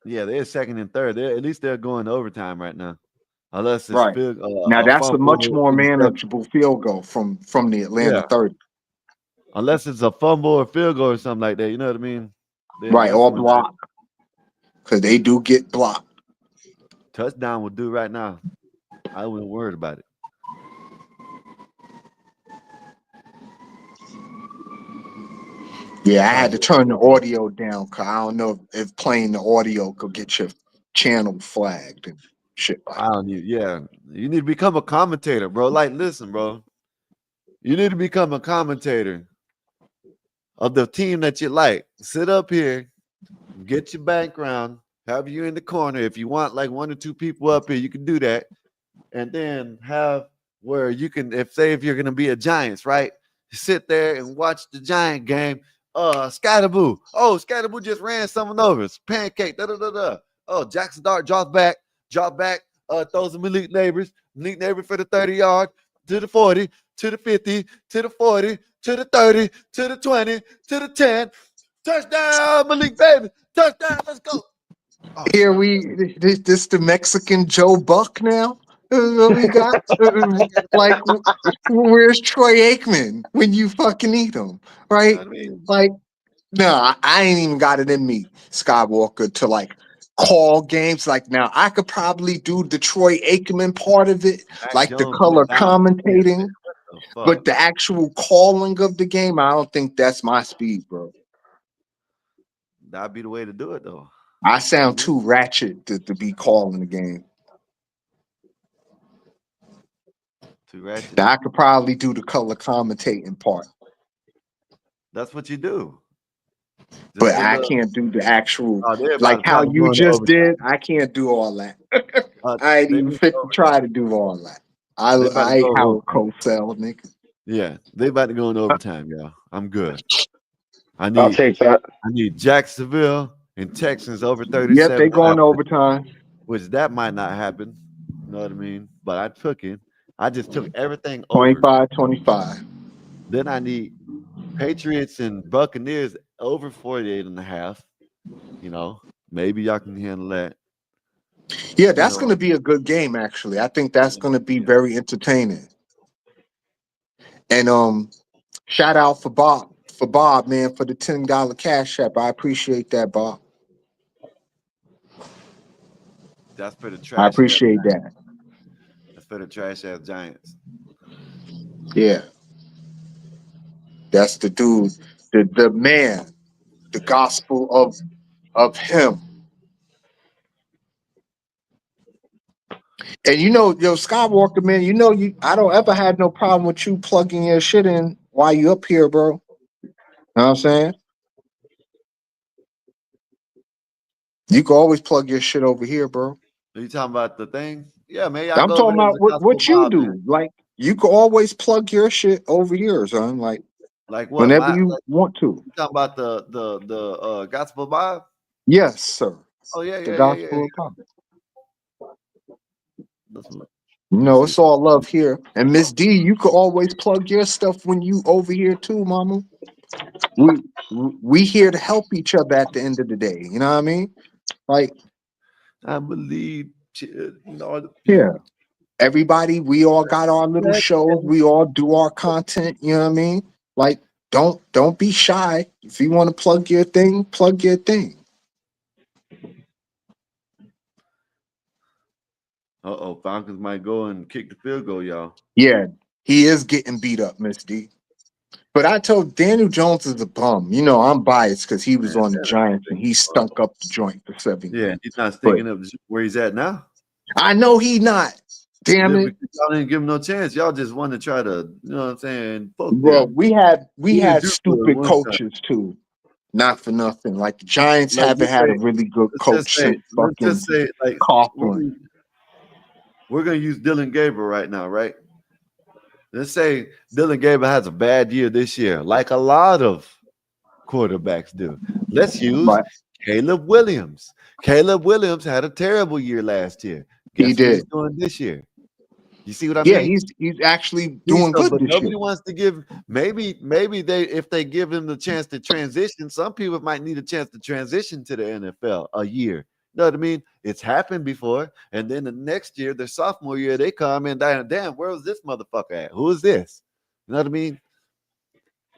Yeah, they're second and third. At least they're going to overtime right now. Unless it's Right. Now a that's a fumble much more interception. manageable field goal from the Atlanta Yeah. 30. Unless it's a fumble or field goal or something like that. You know what I mean? Then Right, that's or when block. Because they do get blocked. touchdown would do right now. I wouldn't worry about it. Yeah, I had Probably to get turn the field goal. audio down because I don't know if playing the audio could get your channel flagged and shit like I don't need, yeah. You need to become a commentator, bro. Like, listen, bro. You need to become a commentator of the team that you like. Sit up here, get your background, have you in the corner. If you want like one or two people up here, you can do that. And then have where you can, if you're gonna be a Giants, right? Sit there and watch the Giant game. Scatterboo. Oh, Scatterboo just ran someone over. It's pancake. Da da da da. Oh, Jackson Dart drop back, throws him elite neighbors. Elite neighbor for the 30 yard, to the 40, to the 50, to the 40, to the 30, to the 20, to the 10. Touchdown, Malik baby. Touchdown. Let's go. Oh here shit. this the Mexican Joe Buck now. This is what we got. Like, where's Troy Aikman when you fucking need him, You know right? what I mean? Like, no, I ain't even got it in me, Skywalker, to like call games. Like now, I could probably do the Troy Aikman part of it, Mac like the Jones color went down. Yeah, man, commentating, what the but fuck? the actual calling of the game, I don't think that's my speed, bro. That'd be the way to do it, though. I You sound know? too ratchet to be calling the game. Too ratchet. Now, I could probably do the color commentating part, That's what you do. but Just send I a. can't do the actual, Oh, they're like about to how probably you go into just overtime. did. I can't do all that. I ain't They even went fit to overtime. try to do all that. I They about to I ain't go in Howard overtime. Cosell, nigga. Yeah, they about to go in overtime, y'all. I'm good. I I'll need take that. I need Jacksonville and Texans over Yep, they 37 and a half, going overtime. which that might not happen. You know what I mean? But I took it. I just took everything over. 25-25. Then I need Patriots and Buccaneers over 48 and a half. You know, maybe y'all can handle that. Yeah, You that's know, going to be a good game. Actually, I think that's yeah, going to be yeah. very entertaining. And shout out for Bob, man, for the $10 cash app. I appreciate that, Bob. That's for the I trash ass. appreciate that. That's for the trash ass Giants. Yeah, that's the dude, the man, the gospel of him. And yo, Skywalker, man, I don't ever had no problem with you plugging your shit in while you up here, bro. Know what I'm saying? You can always plug your shit over here, bro. Are you talking about the thing? Yeah, man. Y'all I'm go over talking there as about a what gospel you mob, man. do. Like you can always plug your shit over here, son. Like Like what? whenever My you like want to. you talking about the gospel mob? Yes, sir. Oh yeah, The yeah, yeah, yeah, gospel of yeah. pop. That's what. Let me see. It's all love here. And Miss D, you could always plug your stuff when you over here too, mama. We we here to help each other at the end of the day. You know what I mean? Like, I believe in all the yeah. future. Everybody, we all got our little shows. We all do our content. You know what I mean? Like, don't be shy. If you want to plug your thing, plug your thing. Uh-oh, Falcons might go and kick the field goal, y'all. Yeah, he is getting beat up, Miss D. But I told Daniel Jones is a bum. I'm biased because he was Man, on the that ain't Giants and he stunk up the joint for 7 years. yeah, he's not But stinking up where he's at now. I know he not. Damn Yeah, it. because y'all didn't give him no chance. Y'all just want to try to, you know what I'm saying? Fuck Well, them. we had Do for it stupid one time. coaches too. Not for nothing. Like the Giants Like haven't just had a say, really good coach since let's fucking just say, like we're Coughlin. gonna, we're gonna use Dylan Gabriel right now, right? Let's say Dylan Gabriel has a bad year this year, like a lot of quarterbacks do. Let's use Right. Caleb Williams. Caleb Williams had a terrible year last year. He Guess what he's did. doing this year? You see what I Yeah, mean? he's actually doing good But this year. nobody wants to give. Maybe they if they give him the chance to transition. Some people might need a chance to transition to the NFL a year. You know what I mean? It's happened before, and then the next year, their sophomore year, they come in. Damn, where was this motherfucker at? Who is this? You know what I mean?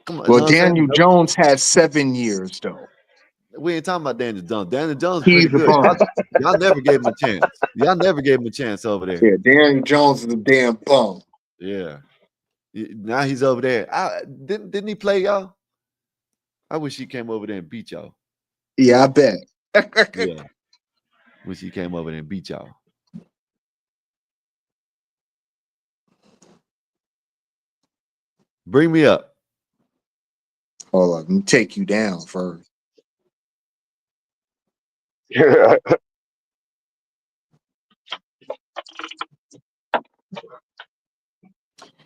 Come on, you Well, know what I'm saying? Daniel Jones has 7 years though. We ain't talking about Daniel Jones. Daniel Jones He's pretty a good. bum. Y'all never gave him a chance. Y'all never gave him a chance over there. Yeah, Daniel Jones is a damn bum. Yeah. Now he's over there. Didn't he play y'all? I wish he came over there and beat y'all. Yeah, I bet. Yeah. Wish he came over there and beat y'all. Bring me up. Hold on, let me take you down first.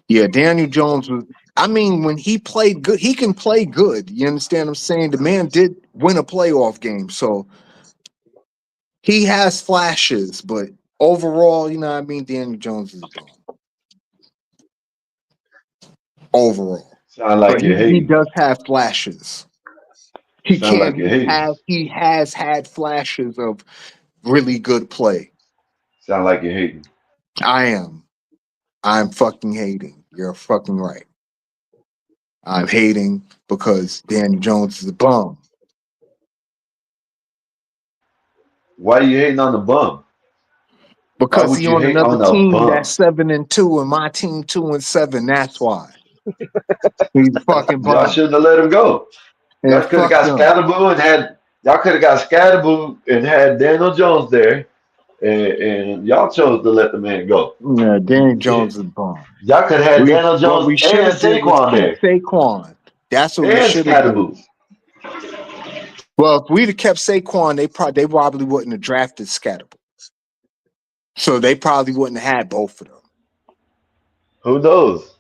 Yeah, Daniel Jones was. I mean, when he played good, he can play good. You understand what I'm saying? The man did win a playoff game, so he has flashes, but overall, you know what I mean? Daniel Jones is a bum. Overall. Sound But like you're he hating. does have flashes. He Sound can like you're hating. he has had flashes of really good play. Sound like you're hating. I am. I'm fucking hating. You're fucking right. I'm hating because Daniel Jones is a bum. Why you hating on the bum? Why Because would he you on hate another on a team that's bum? 7-2 and my team 2-7. That's why. He's a fucking Y'all bum. shouldn't have let him go. And Y'all could have fuck got them. Scatterboo and had y'all could have got Scatterboo and had Daniel Jones there, and y'all chose to let the man go. Yeah, Danny Jones is a bum. Y'all could have had We Daniel what Jones we should and have did was Saquon keep there Saquon. That's what we and should have did. Scatterboo. Well, if we'd have kept Saquon, they probably wouldn't have drafted Scatterable. So they probably wouldn't have had both of them. Who knows?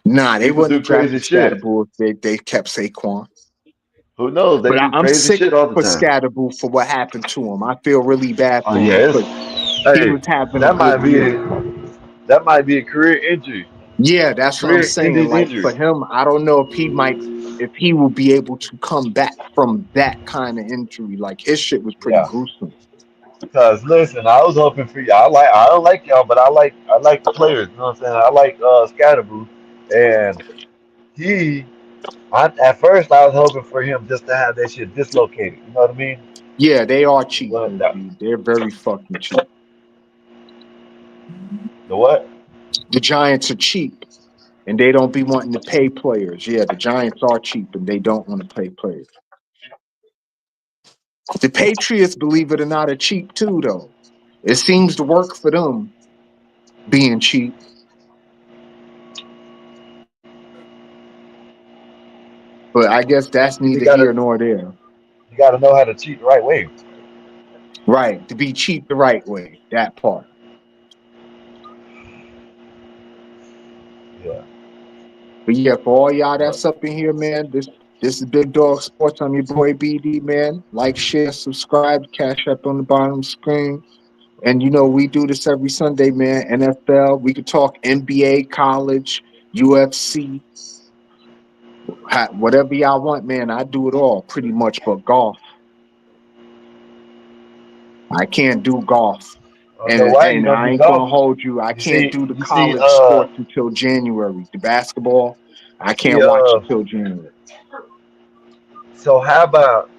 Nah, they People wouldn't do have crazy drafted shit. Scatterable if they kept Saquon. Who knows? They But do I'm crazy sick shit all the for time. Scatterable for what happened to him. I feel really bad Oh for yeah, him because he hey, was having a that good might be year. a career injury, Yeah, that's what I'm career saying. ending Like injury. for him, I don't know if he will be able to come back from that kind of injury. Like his shit was pretty Yeah. gruesome. Cause listen, I was hoping for y'all. I don't like y'all, but I like the players. You know what I'm saying? I like Scatterboo, and he. At first, I was hoping for him just to have that shit dislocated. You know what I mean? Yeah, they are cheap, But OG. They're very fucking cheap. the what? The Giants are cheap and they don't be wanting to pay players. Yeah, the Giants are cheap and they don't want to pay players. The Patriots, believe it or not, are cheap too, though. It seems to work for them being cheap. But I guess that's You neither gotta here nor there. you gotta know how to cheat the right way. Right. To be cheap the right way. That part. Yeah. But yeah, for all y'all But that's up in here, man, this is Big Dog Sports. I'm your boy BD, man. Like, share, subscribe, cash up on the bottom screen. And you know, we do this every Sunday, man. NFL, we could talk NBA, college, UFC, whatever y'all want, man. I do it all pretty much, but golf. I can't do golf. I don't know And why you and don't I do ain't golf. gonna hold you. I can't do the You see college sports until January. The basketball, you I see can't watch it till January. so how about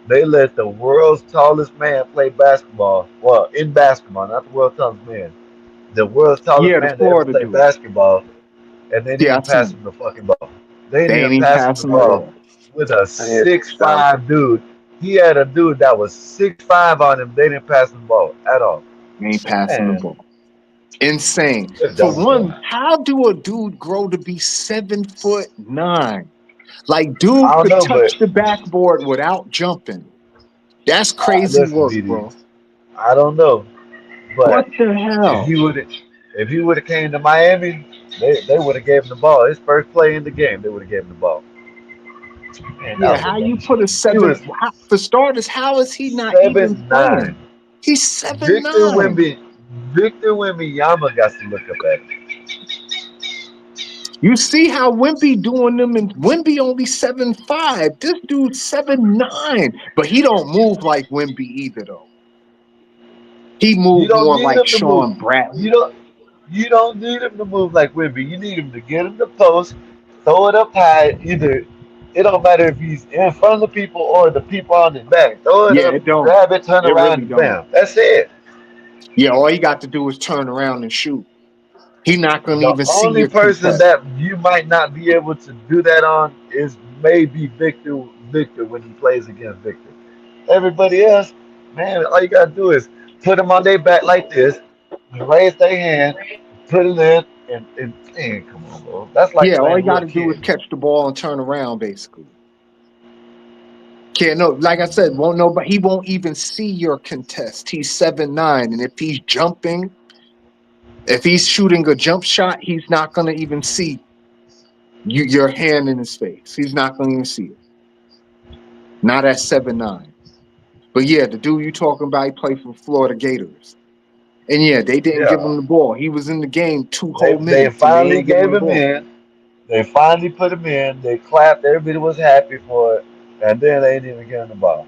they let the world's tallest man play basketball? Well, in basketball, not the world's tallest man. The world's tallest Yeah, the man to ever Florida play dude. basketball, and they didn't Yeah, I even pass seen him it. the fucking ball. They didn't They even ain't even pass him the passing the ball ball. with a I need to 6'5" stop. dude. He had a dude that was 6'5" on him. They didn't pass him the ball at all. They ain't passing the Man, ball. Insane. that's For dumb as hell. one, how do a dude grow to be 7'9"? Like, dude I don't could know, touch but the backboard without jumping. That's crazy listen, work, BD, bro. I don't know, What but the if hell? he would if he would have came to Miami, they would have gave him the ball. His first play in the game, they would have gave him the ball. Man, that Yeah, was the how you dumbest shit. put a He was for starters, how is he not even 7'9". playing? He's seven Victor nine. Wimby, Victor Wimbyama got to look up at him. You see how Wimpy doing them, and Wimpy only 7'5". This dude's 7'9", but he don't move like Wimpy either, though. He You moved don't more need like him to move. Sean Bradley. You don't. You don't need him to move like Wimby. You need him to get him the post, throw it up high. Either it don't matter if he's in front of the people or the people on his back. Throw it Yeah, up, it don't. grab it, turn It around, really and don't. bam. That's it. Yeah, all you got to do is turn around and shoot. He not gonna The even see only your person contest. that you might not be able to do that on is maybe Victor when he plays against Victor. Everybody else, man, all you gotta do is put them on their back like this, raise their hand, put it in, and man, come on, bro. That's like Yeah, all playing you a got little to do is kid. catch the ball and turn around, basically. Can't no, like I said, won't nobody. He won't even see your contest. He's 7'9", and if he's jumping, if he's shooting a jump shot, he's not gonna even see your hand in his face. He's not gonna even see it. Not at 7'9". But yeah, the dude you talking about, he played for Florida Gators. And yeah, they didn't give Yeah, him the ball. He was in the game two they whole they minutes, and they finally ain't give him gave the him ball. in. They finally put him in. They clapped. Everybody was happy for it, and then they didn't even give him the ball.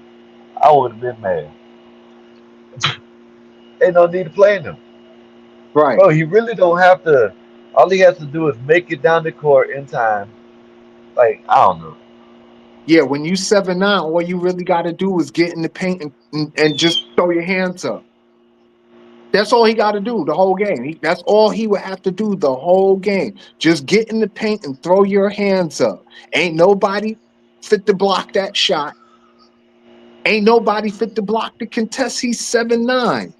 I would have been mad. Ain't no need to play him. Right. Bro, he really don't have to. All he has to do is make it down the court in time. Like, I don't know. Yeah, when you 7'9", all you really got to do is get in the paint and just throw your hands up. That's all he got to do the whole game. That's all he would have to do the whole game. Just get in the paint and throw your hands up. Ain't nobody fit to block that shot. Ain't nobody fit to block the contest. He's 7'9".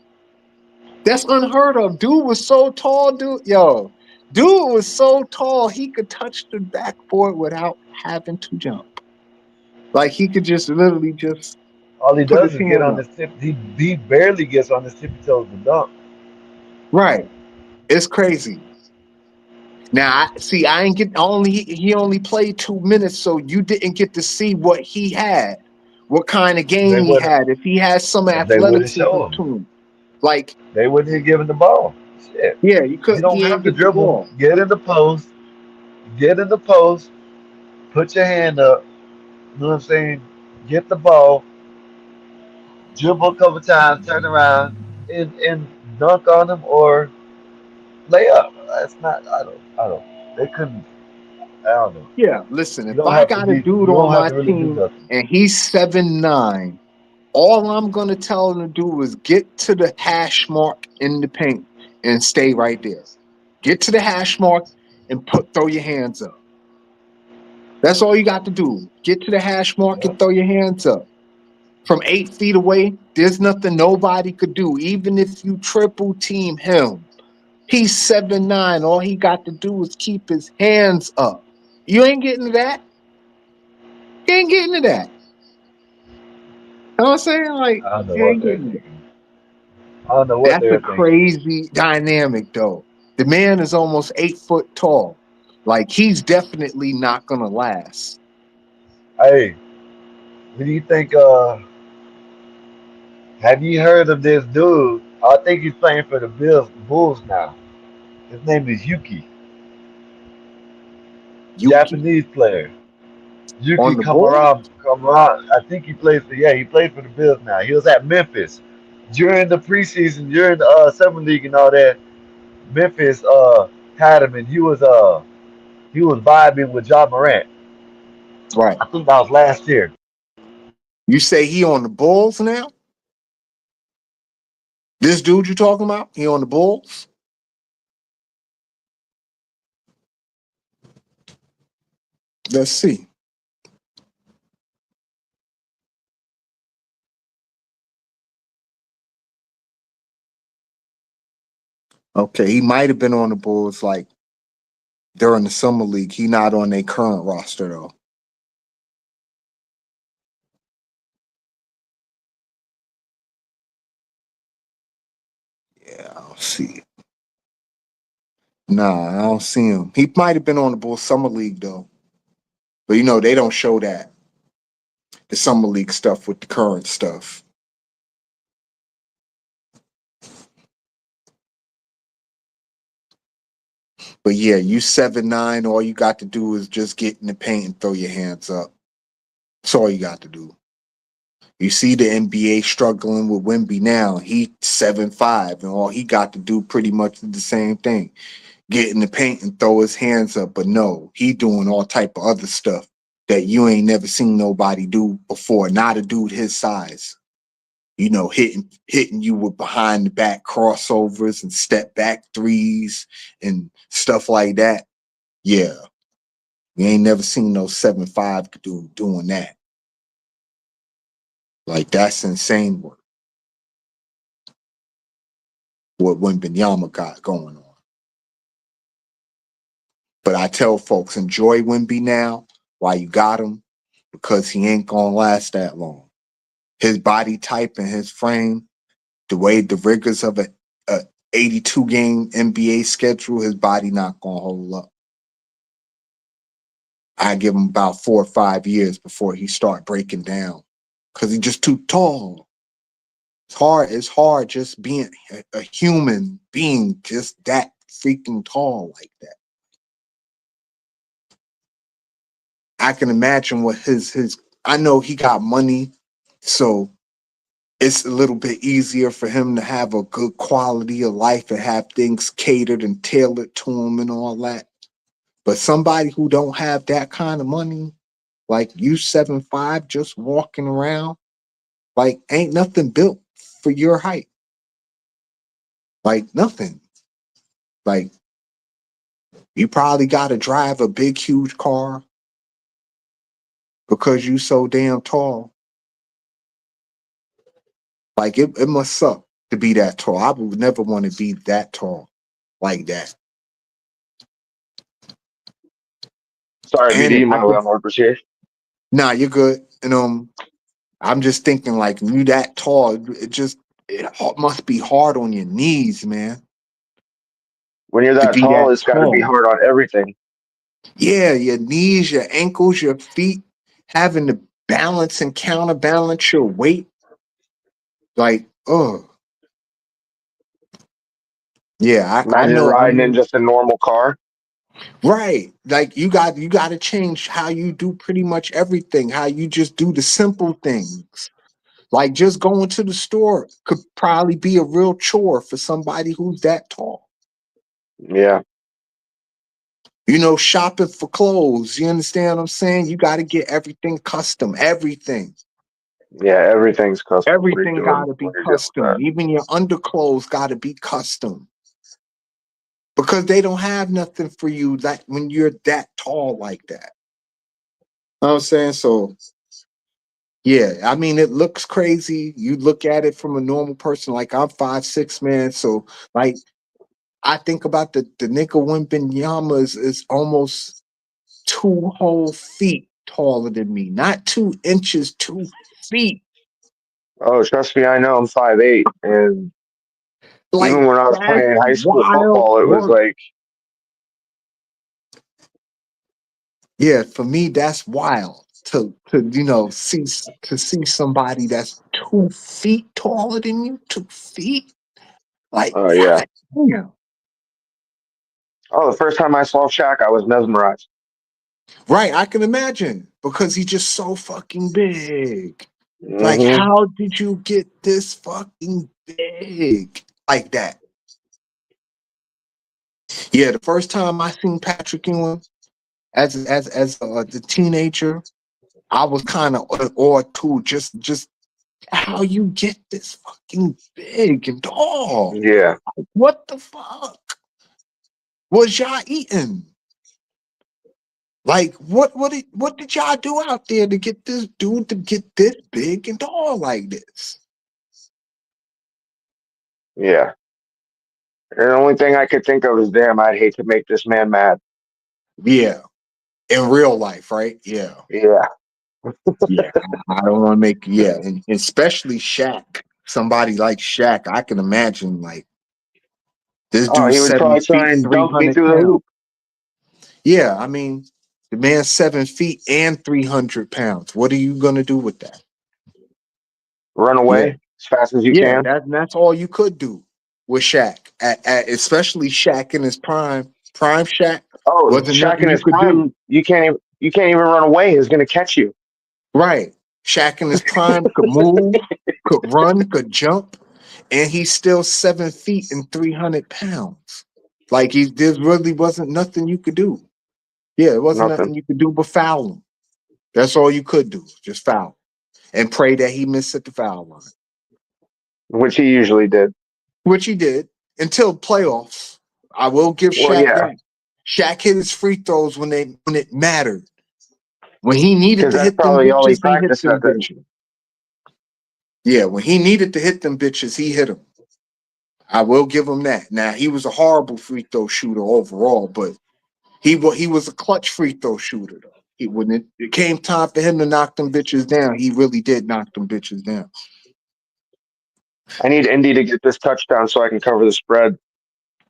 That's unheard of. Dude was so tall, dude. Yo, dude was so tall he could touch the backboard without having to jump. Like he could just literally just All he put his does is get hand on up. his tip. He barely gets on his tippy toes to dunk. Right. It's crazy. Now, see, I ain't get only he only played 2 minutes, so you didn't get to see what he had, what kind of They game he wouldn't. had. If he had some They wouldn't athleticism show him. to him, like They wouldn't have given the ball. Shit. yeah, you You could don't he have ain't to get the dribble. ball. Get in the post. Get in the post. Put your hand up. You know what I'm saying? Get the ball. Dribble a couple times. Turn around and dunk on them or lay up. That's not. I don't. I don't. They couldn't. I don't know. Yeah, listen, You if don't I have to got a be. dude You on don't have my to really do team nothing. and he's 7'9", all I'm gonna tell him to do is get to the hash mark in the paint and stay right there. Get to the hash mark and throw your hands up. That's all you got to do. Get to the hash mark Yep. and throw your hands up. From 8 feet away, there's nothing nobody could do. Even if you triple team him, he's 7'9". All he got to do is keep his hands up. You ain't getting to that. You ain't getting to that. You know what I'm saying? Like, I don't know you what ain't they're getting to that. thinking. I don't know what That's a they're thinking. crazy dynamic, though. The man is almost 8 foot tall. Like, he's definitely not gonna last. Hey, what do you think? Have you heard of this dude? I think he's playing for the Bulls now. His name is Yuki, Yuki Japanese player. Yuki on the Bulls, Kamara. I think he plays for he plays for the Bills now. He was at Memphis during the preseason, during the summer league and all that. Memphis had him, and he was vibing with John Morant. right? I think that was last year. You say he on the Bulls now? This dude you talking about? He on the Bulls? Let's see. Okay, he might have been on the Bulls like during the summer league. He not on their current roster though. Yeah, I don't see it. Nah, I don't see him. He might have been on the Bulls summer league though. But they don't show that. The summer league stuff with the current stuff. But yeah, you 7'9", all you got to do is just get in the paint and throw your hands up. That's all you got to do. You see the NBA struggling with Wemby now. He 7'5", and all he got to do pretty much the same thing. Get in the paint and throw his hands up. But no, he doing all type of other stuff that you ain't never seen nobody do before. Not a dude his size. Hitting you with behind the back crossovers and step back threes and stuff like that. Yeah. You ain't never seen no 7'5" dude doing that. Like that's insane work. What Wembenyama got going on. But I tell folks, enjoy Wemby now while you got him, because he ain't gonna last that long. His body type and his frame, the way the rigors of a 82 game NBA schedule, his body not gonna hold up. I give him about 4 or 5 years before he start breaking down, because he's just too tall. It's hard just being a human being just that freaking tall like that. I can imagine what his I know he got money, so it's a little bit easier for him to have a good quality of life and have things catered and tailored to him and all that. But somebody who don't have that kind of money, Like you 7'5", just walking around, like ain't nothing built for your height. Like nothing. Like you probably got to drive a big, huge car because you so damn tall. Like it must suck to be that tall. I would never want to be that tall like that. Sorry, And BD, it, you I might could, want more appreciation. nah, you're good. And I'm just thinking like you that tall, must be hard on your knees, man, When you're to that be tall, that it's got to be tall. hard on everything. Yeah, your knees, your ankles, your feet, having to balance and counterbalance your weight. Like, oh, yeah, I Imagine know. I riding in mean, just a normal car. right. Like you got to change how you do pretty much everything, how you just do the simple things. Like just going to the store could probably be a real chore for somebody who's that tall. Yeah, Shopping for clothes. You understand what I'm saying? You got to get everything custom, everything. yeah, everything's custom when you're Everything doing gotta be when you're dealing with custom. that. Even your underclothes gotta be custom. Because they don't have nothing for you that when you're that tall like that. You know what I'm saying? So yeah, I mean it looks crazy. You look at it from a normal person, like I'm 5'6", man. So like I think about the nigga Wimbenyama is almost 2 whole feet taller than me. Not 2 inches, 2 feet. Oh, trust me, I know I'm 5'8", and Like even when I was that's playing high school wild football, it was work. like, Yeah, for me, that's wild to see somebody that's 2 feet taller than you, 2 feet. Like, oh yeah. God damn. Oh, the first time I saw Shaq, I was mesmerized. Right, I can imagine because he's just so fucking big. Like, Hmm. how did you get this fucking big like that? Yeah, the first time I seen Patrick Ewing as the teenager, I was kind of awed too. Just how you get this fucking big and tall. Yeah, What the fuck was y'all eating? Like what did y'all do out there to get this dude to get this big and tall like this? yeah. And the only thing I could think of is, damn, I'd hate to make this man mad. Yeah, in real life, right? Yeah, Yeah. yeah. I don't want to make and especially Shaq. Somebody like Shaq, I can imagine like this Oh, dude's he would seven probably try feet, and three dunk me hundred through the pounds. hoop. Yeah, I mean the man's 7 feet and 300 pounds. What are you gonna do with that? Run Yeah. away as fast as you Yeah, can. that's all you could do with Shaq. Especially Shaq in his prime. Prime Shaq Oh, wasn't Shaq in nothing you his could do. prime, you can't even run away. He's gonna catch you. Right. Shaq in his prime could move, could run, could jump, and he's still 7 feet and 300 pounds. Like there really wasn't nothing you could do. Yeah, it wasn't Nothing. nothing you could do but foul him. That's all you could do, just foul. And pray that he missed at the foul line. Which he usually did. Which he did until playoffs. I will give Well, Shaq yeah, that. Shaq hit his free throws when it mattered. When he needed because to that's hit them probably all he bitches, he hit practiced them at then. bitches. Yeah, when he needed to hit them bitches, he hit them. I will give him that. Now he was a horrible free throw shooter overall, but he was a clutch free throw shooter though. When it came time for him to knock them bitches down, he really did knock them bitches down. I need Indy to get this touchdown so I can cover the spread.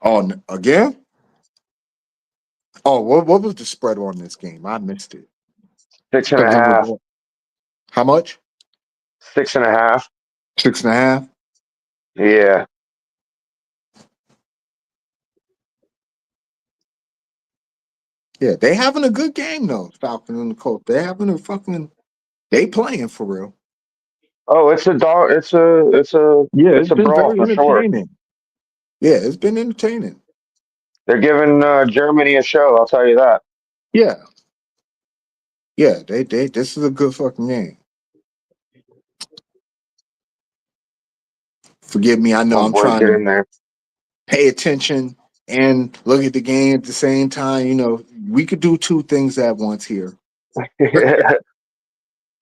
Oh, again? Oh, what was the spread on this game? I missed it Six and a because it was half. how much? 6.5. 6.5. Yeah. Yeah, they having a good game though. Falcon and the Colts. They playing for real. Oh, it's a dog. Yeah, It's it's a been brawl very for sure. entertaining. Yeah, it's been entertaining. They're giving Germany a show. I'll tell you that. Yeah, Yeah, they this is a good fucking game. Forgive me, I know My I'm boy, trying get to in there. pay attention and look at the game at the same time. You know, we could do two things at once here.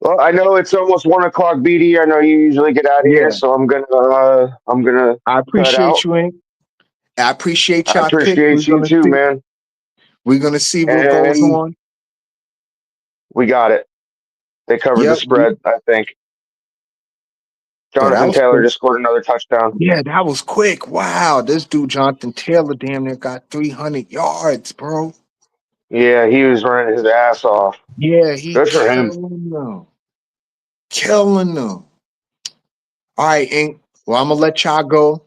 Well, I know it's almost 1 o'clock, BD. I know you usually get out of here, Yeah, so I'm gonna I cut appreciate out. you, Ink. I appreciate I y'all pick. appreciate you too, man. We're gonna see what goes And on. we got it. They covered the Yep. spread, I think. Oh, that Jonathan was Taylor quick. just scored another touchdown. Yeah, that was quick. Wow, this dude Jonathan Taylor damn near got 300 yards, bro. Yeah, he was running his ass off. Yeah, he Good for him. killing them. Killing them. All right, Ink. Well, I'm gonna let y'all go.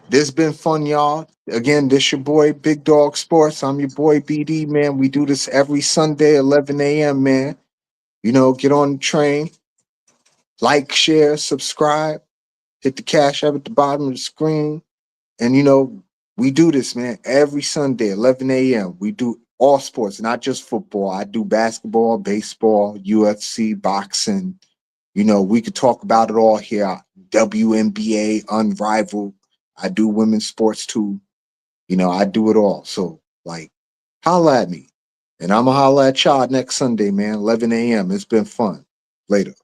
This been fun, y'all. Again, this your boy Big Dog Sports. I'm your boy BD, man. We do this every Sunday, 11 a.m., man. You know, get on the train, like, share, subscribe, hit the cash up at the bottom of the screen. And you know, we do this, man, every Sunday, 11 a.m. We do all sports, not just football. I do basketball, baseball, UFC, boxing. You know, we could talk about it all here. WNBA, Unrivaled. I do women's sports too. You know, I do it all. So, like, holla at me. And I'm going to holla at y'all next Sunday, man, 11 a.m. It's been fun. Later.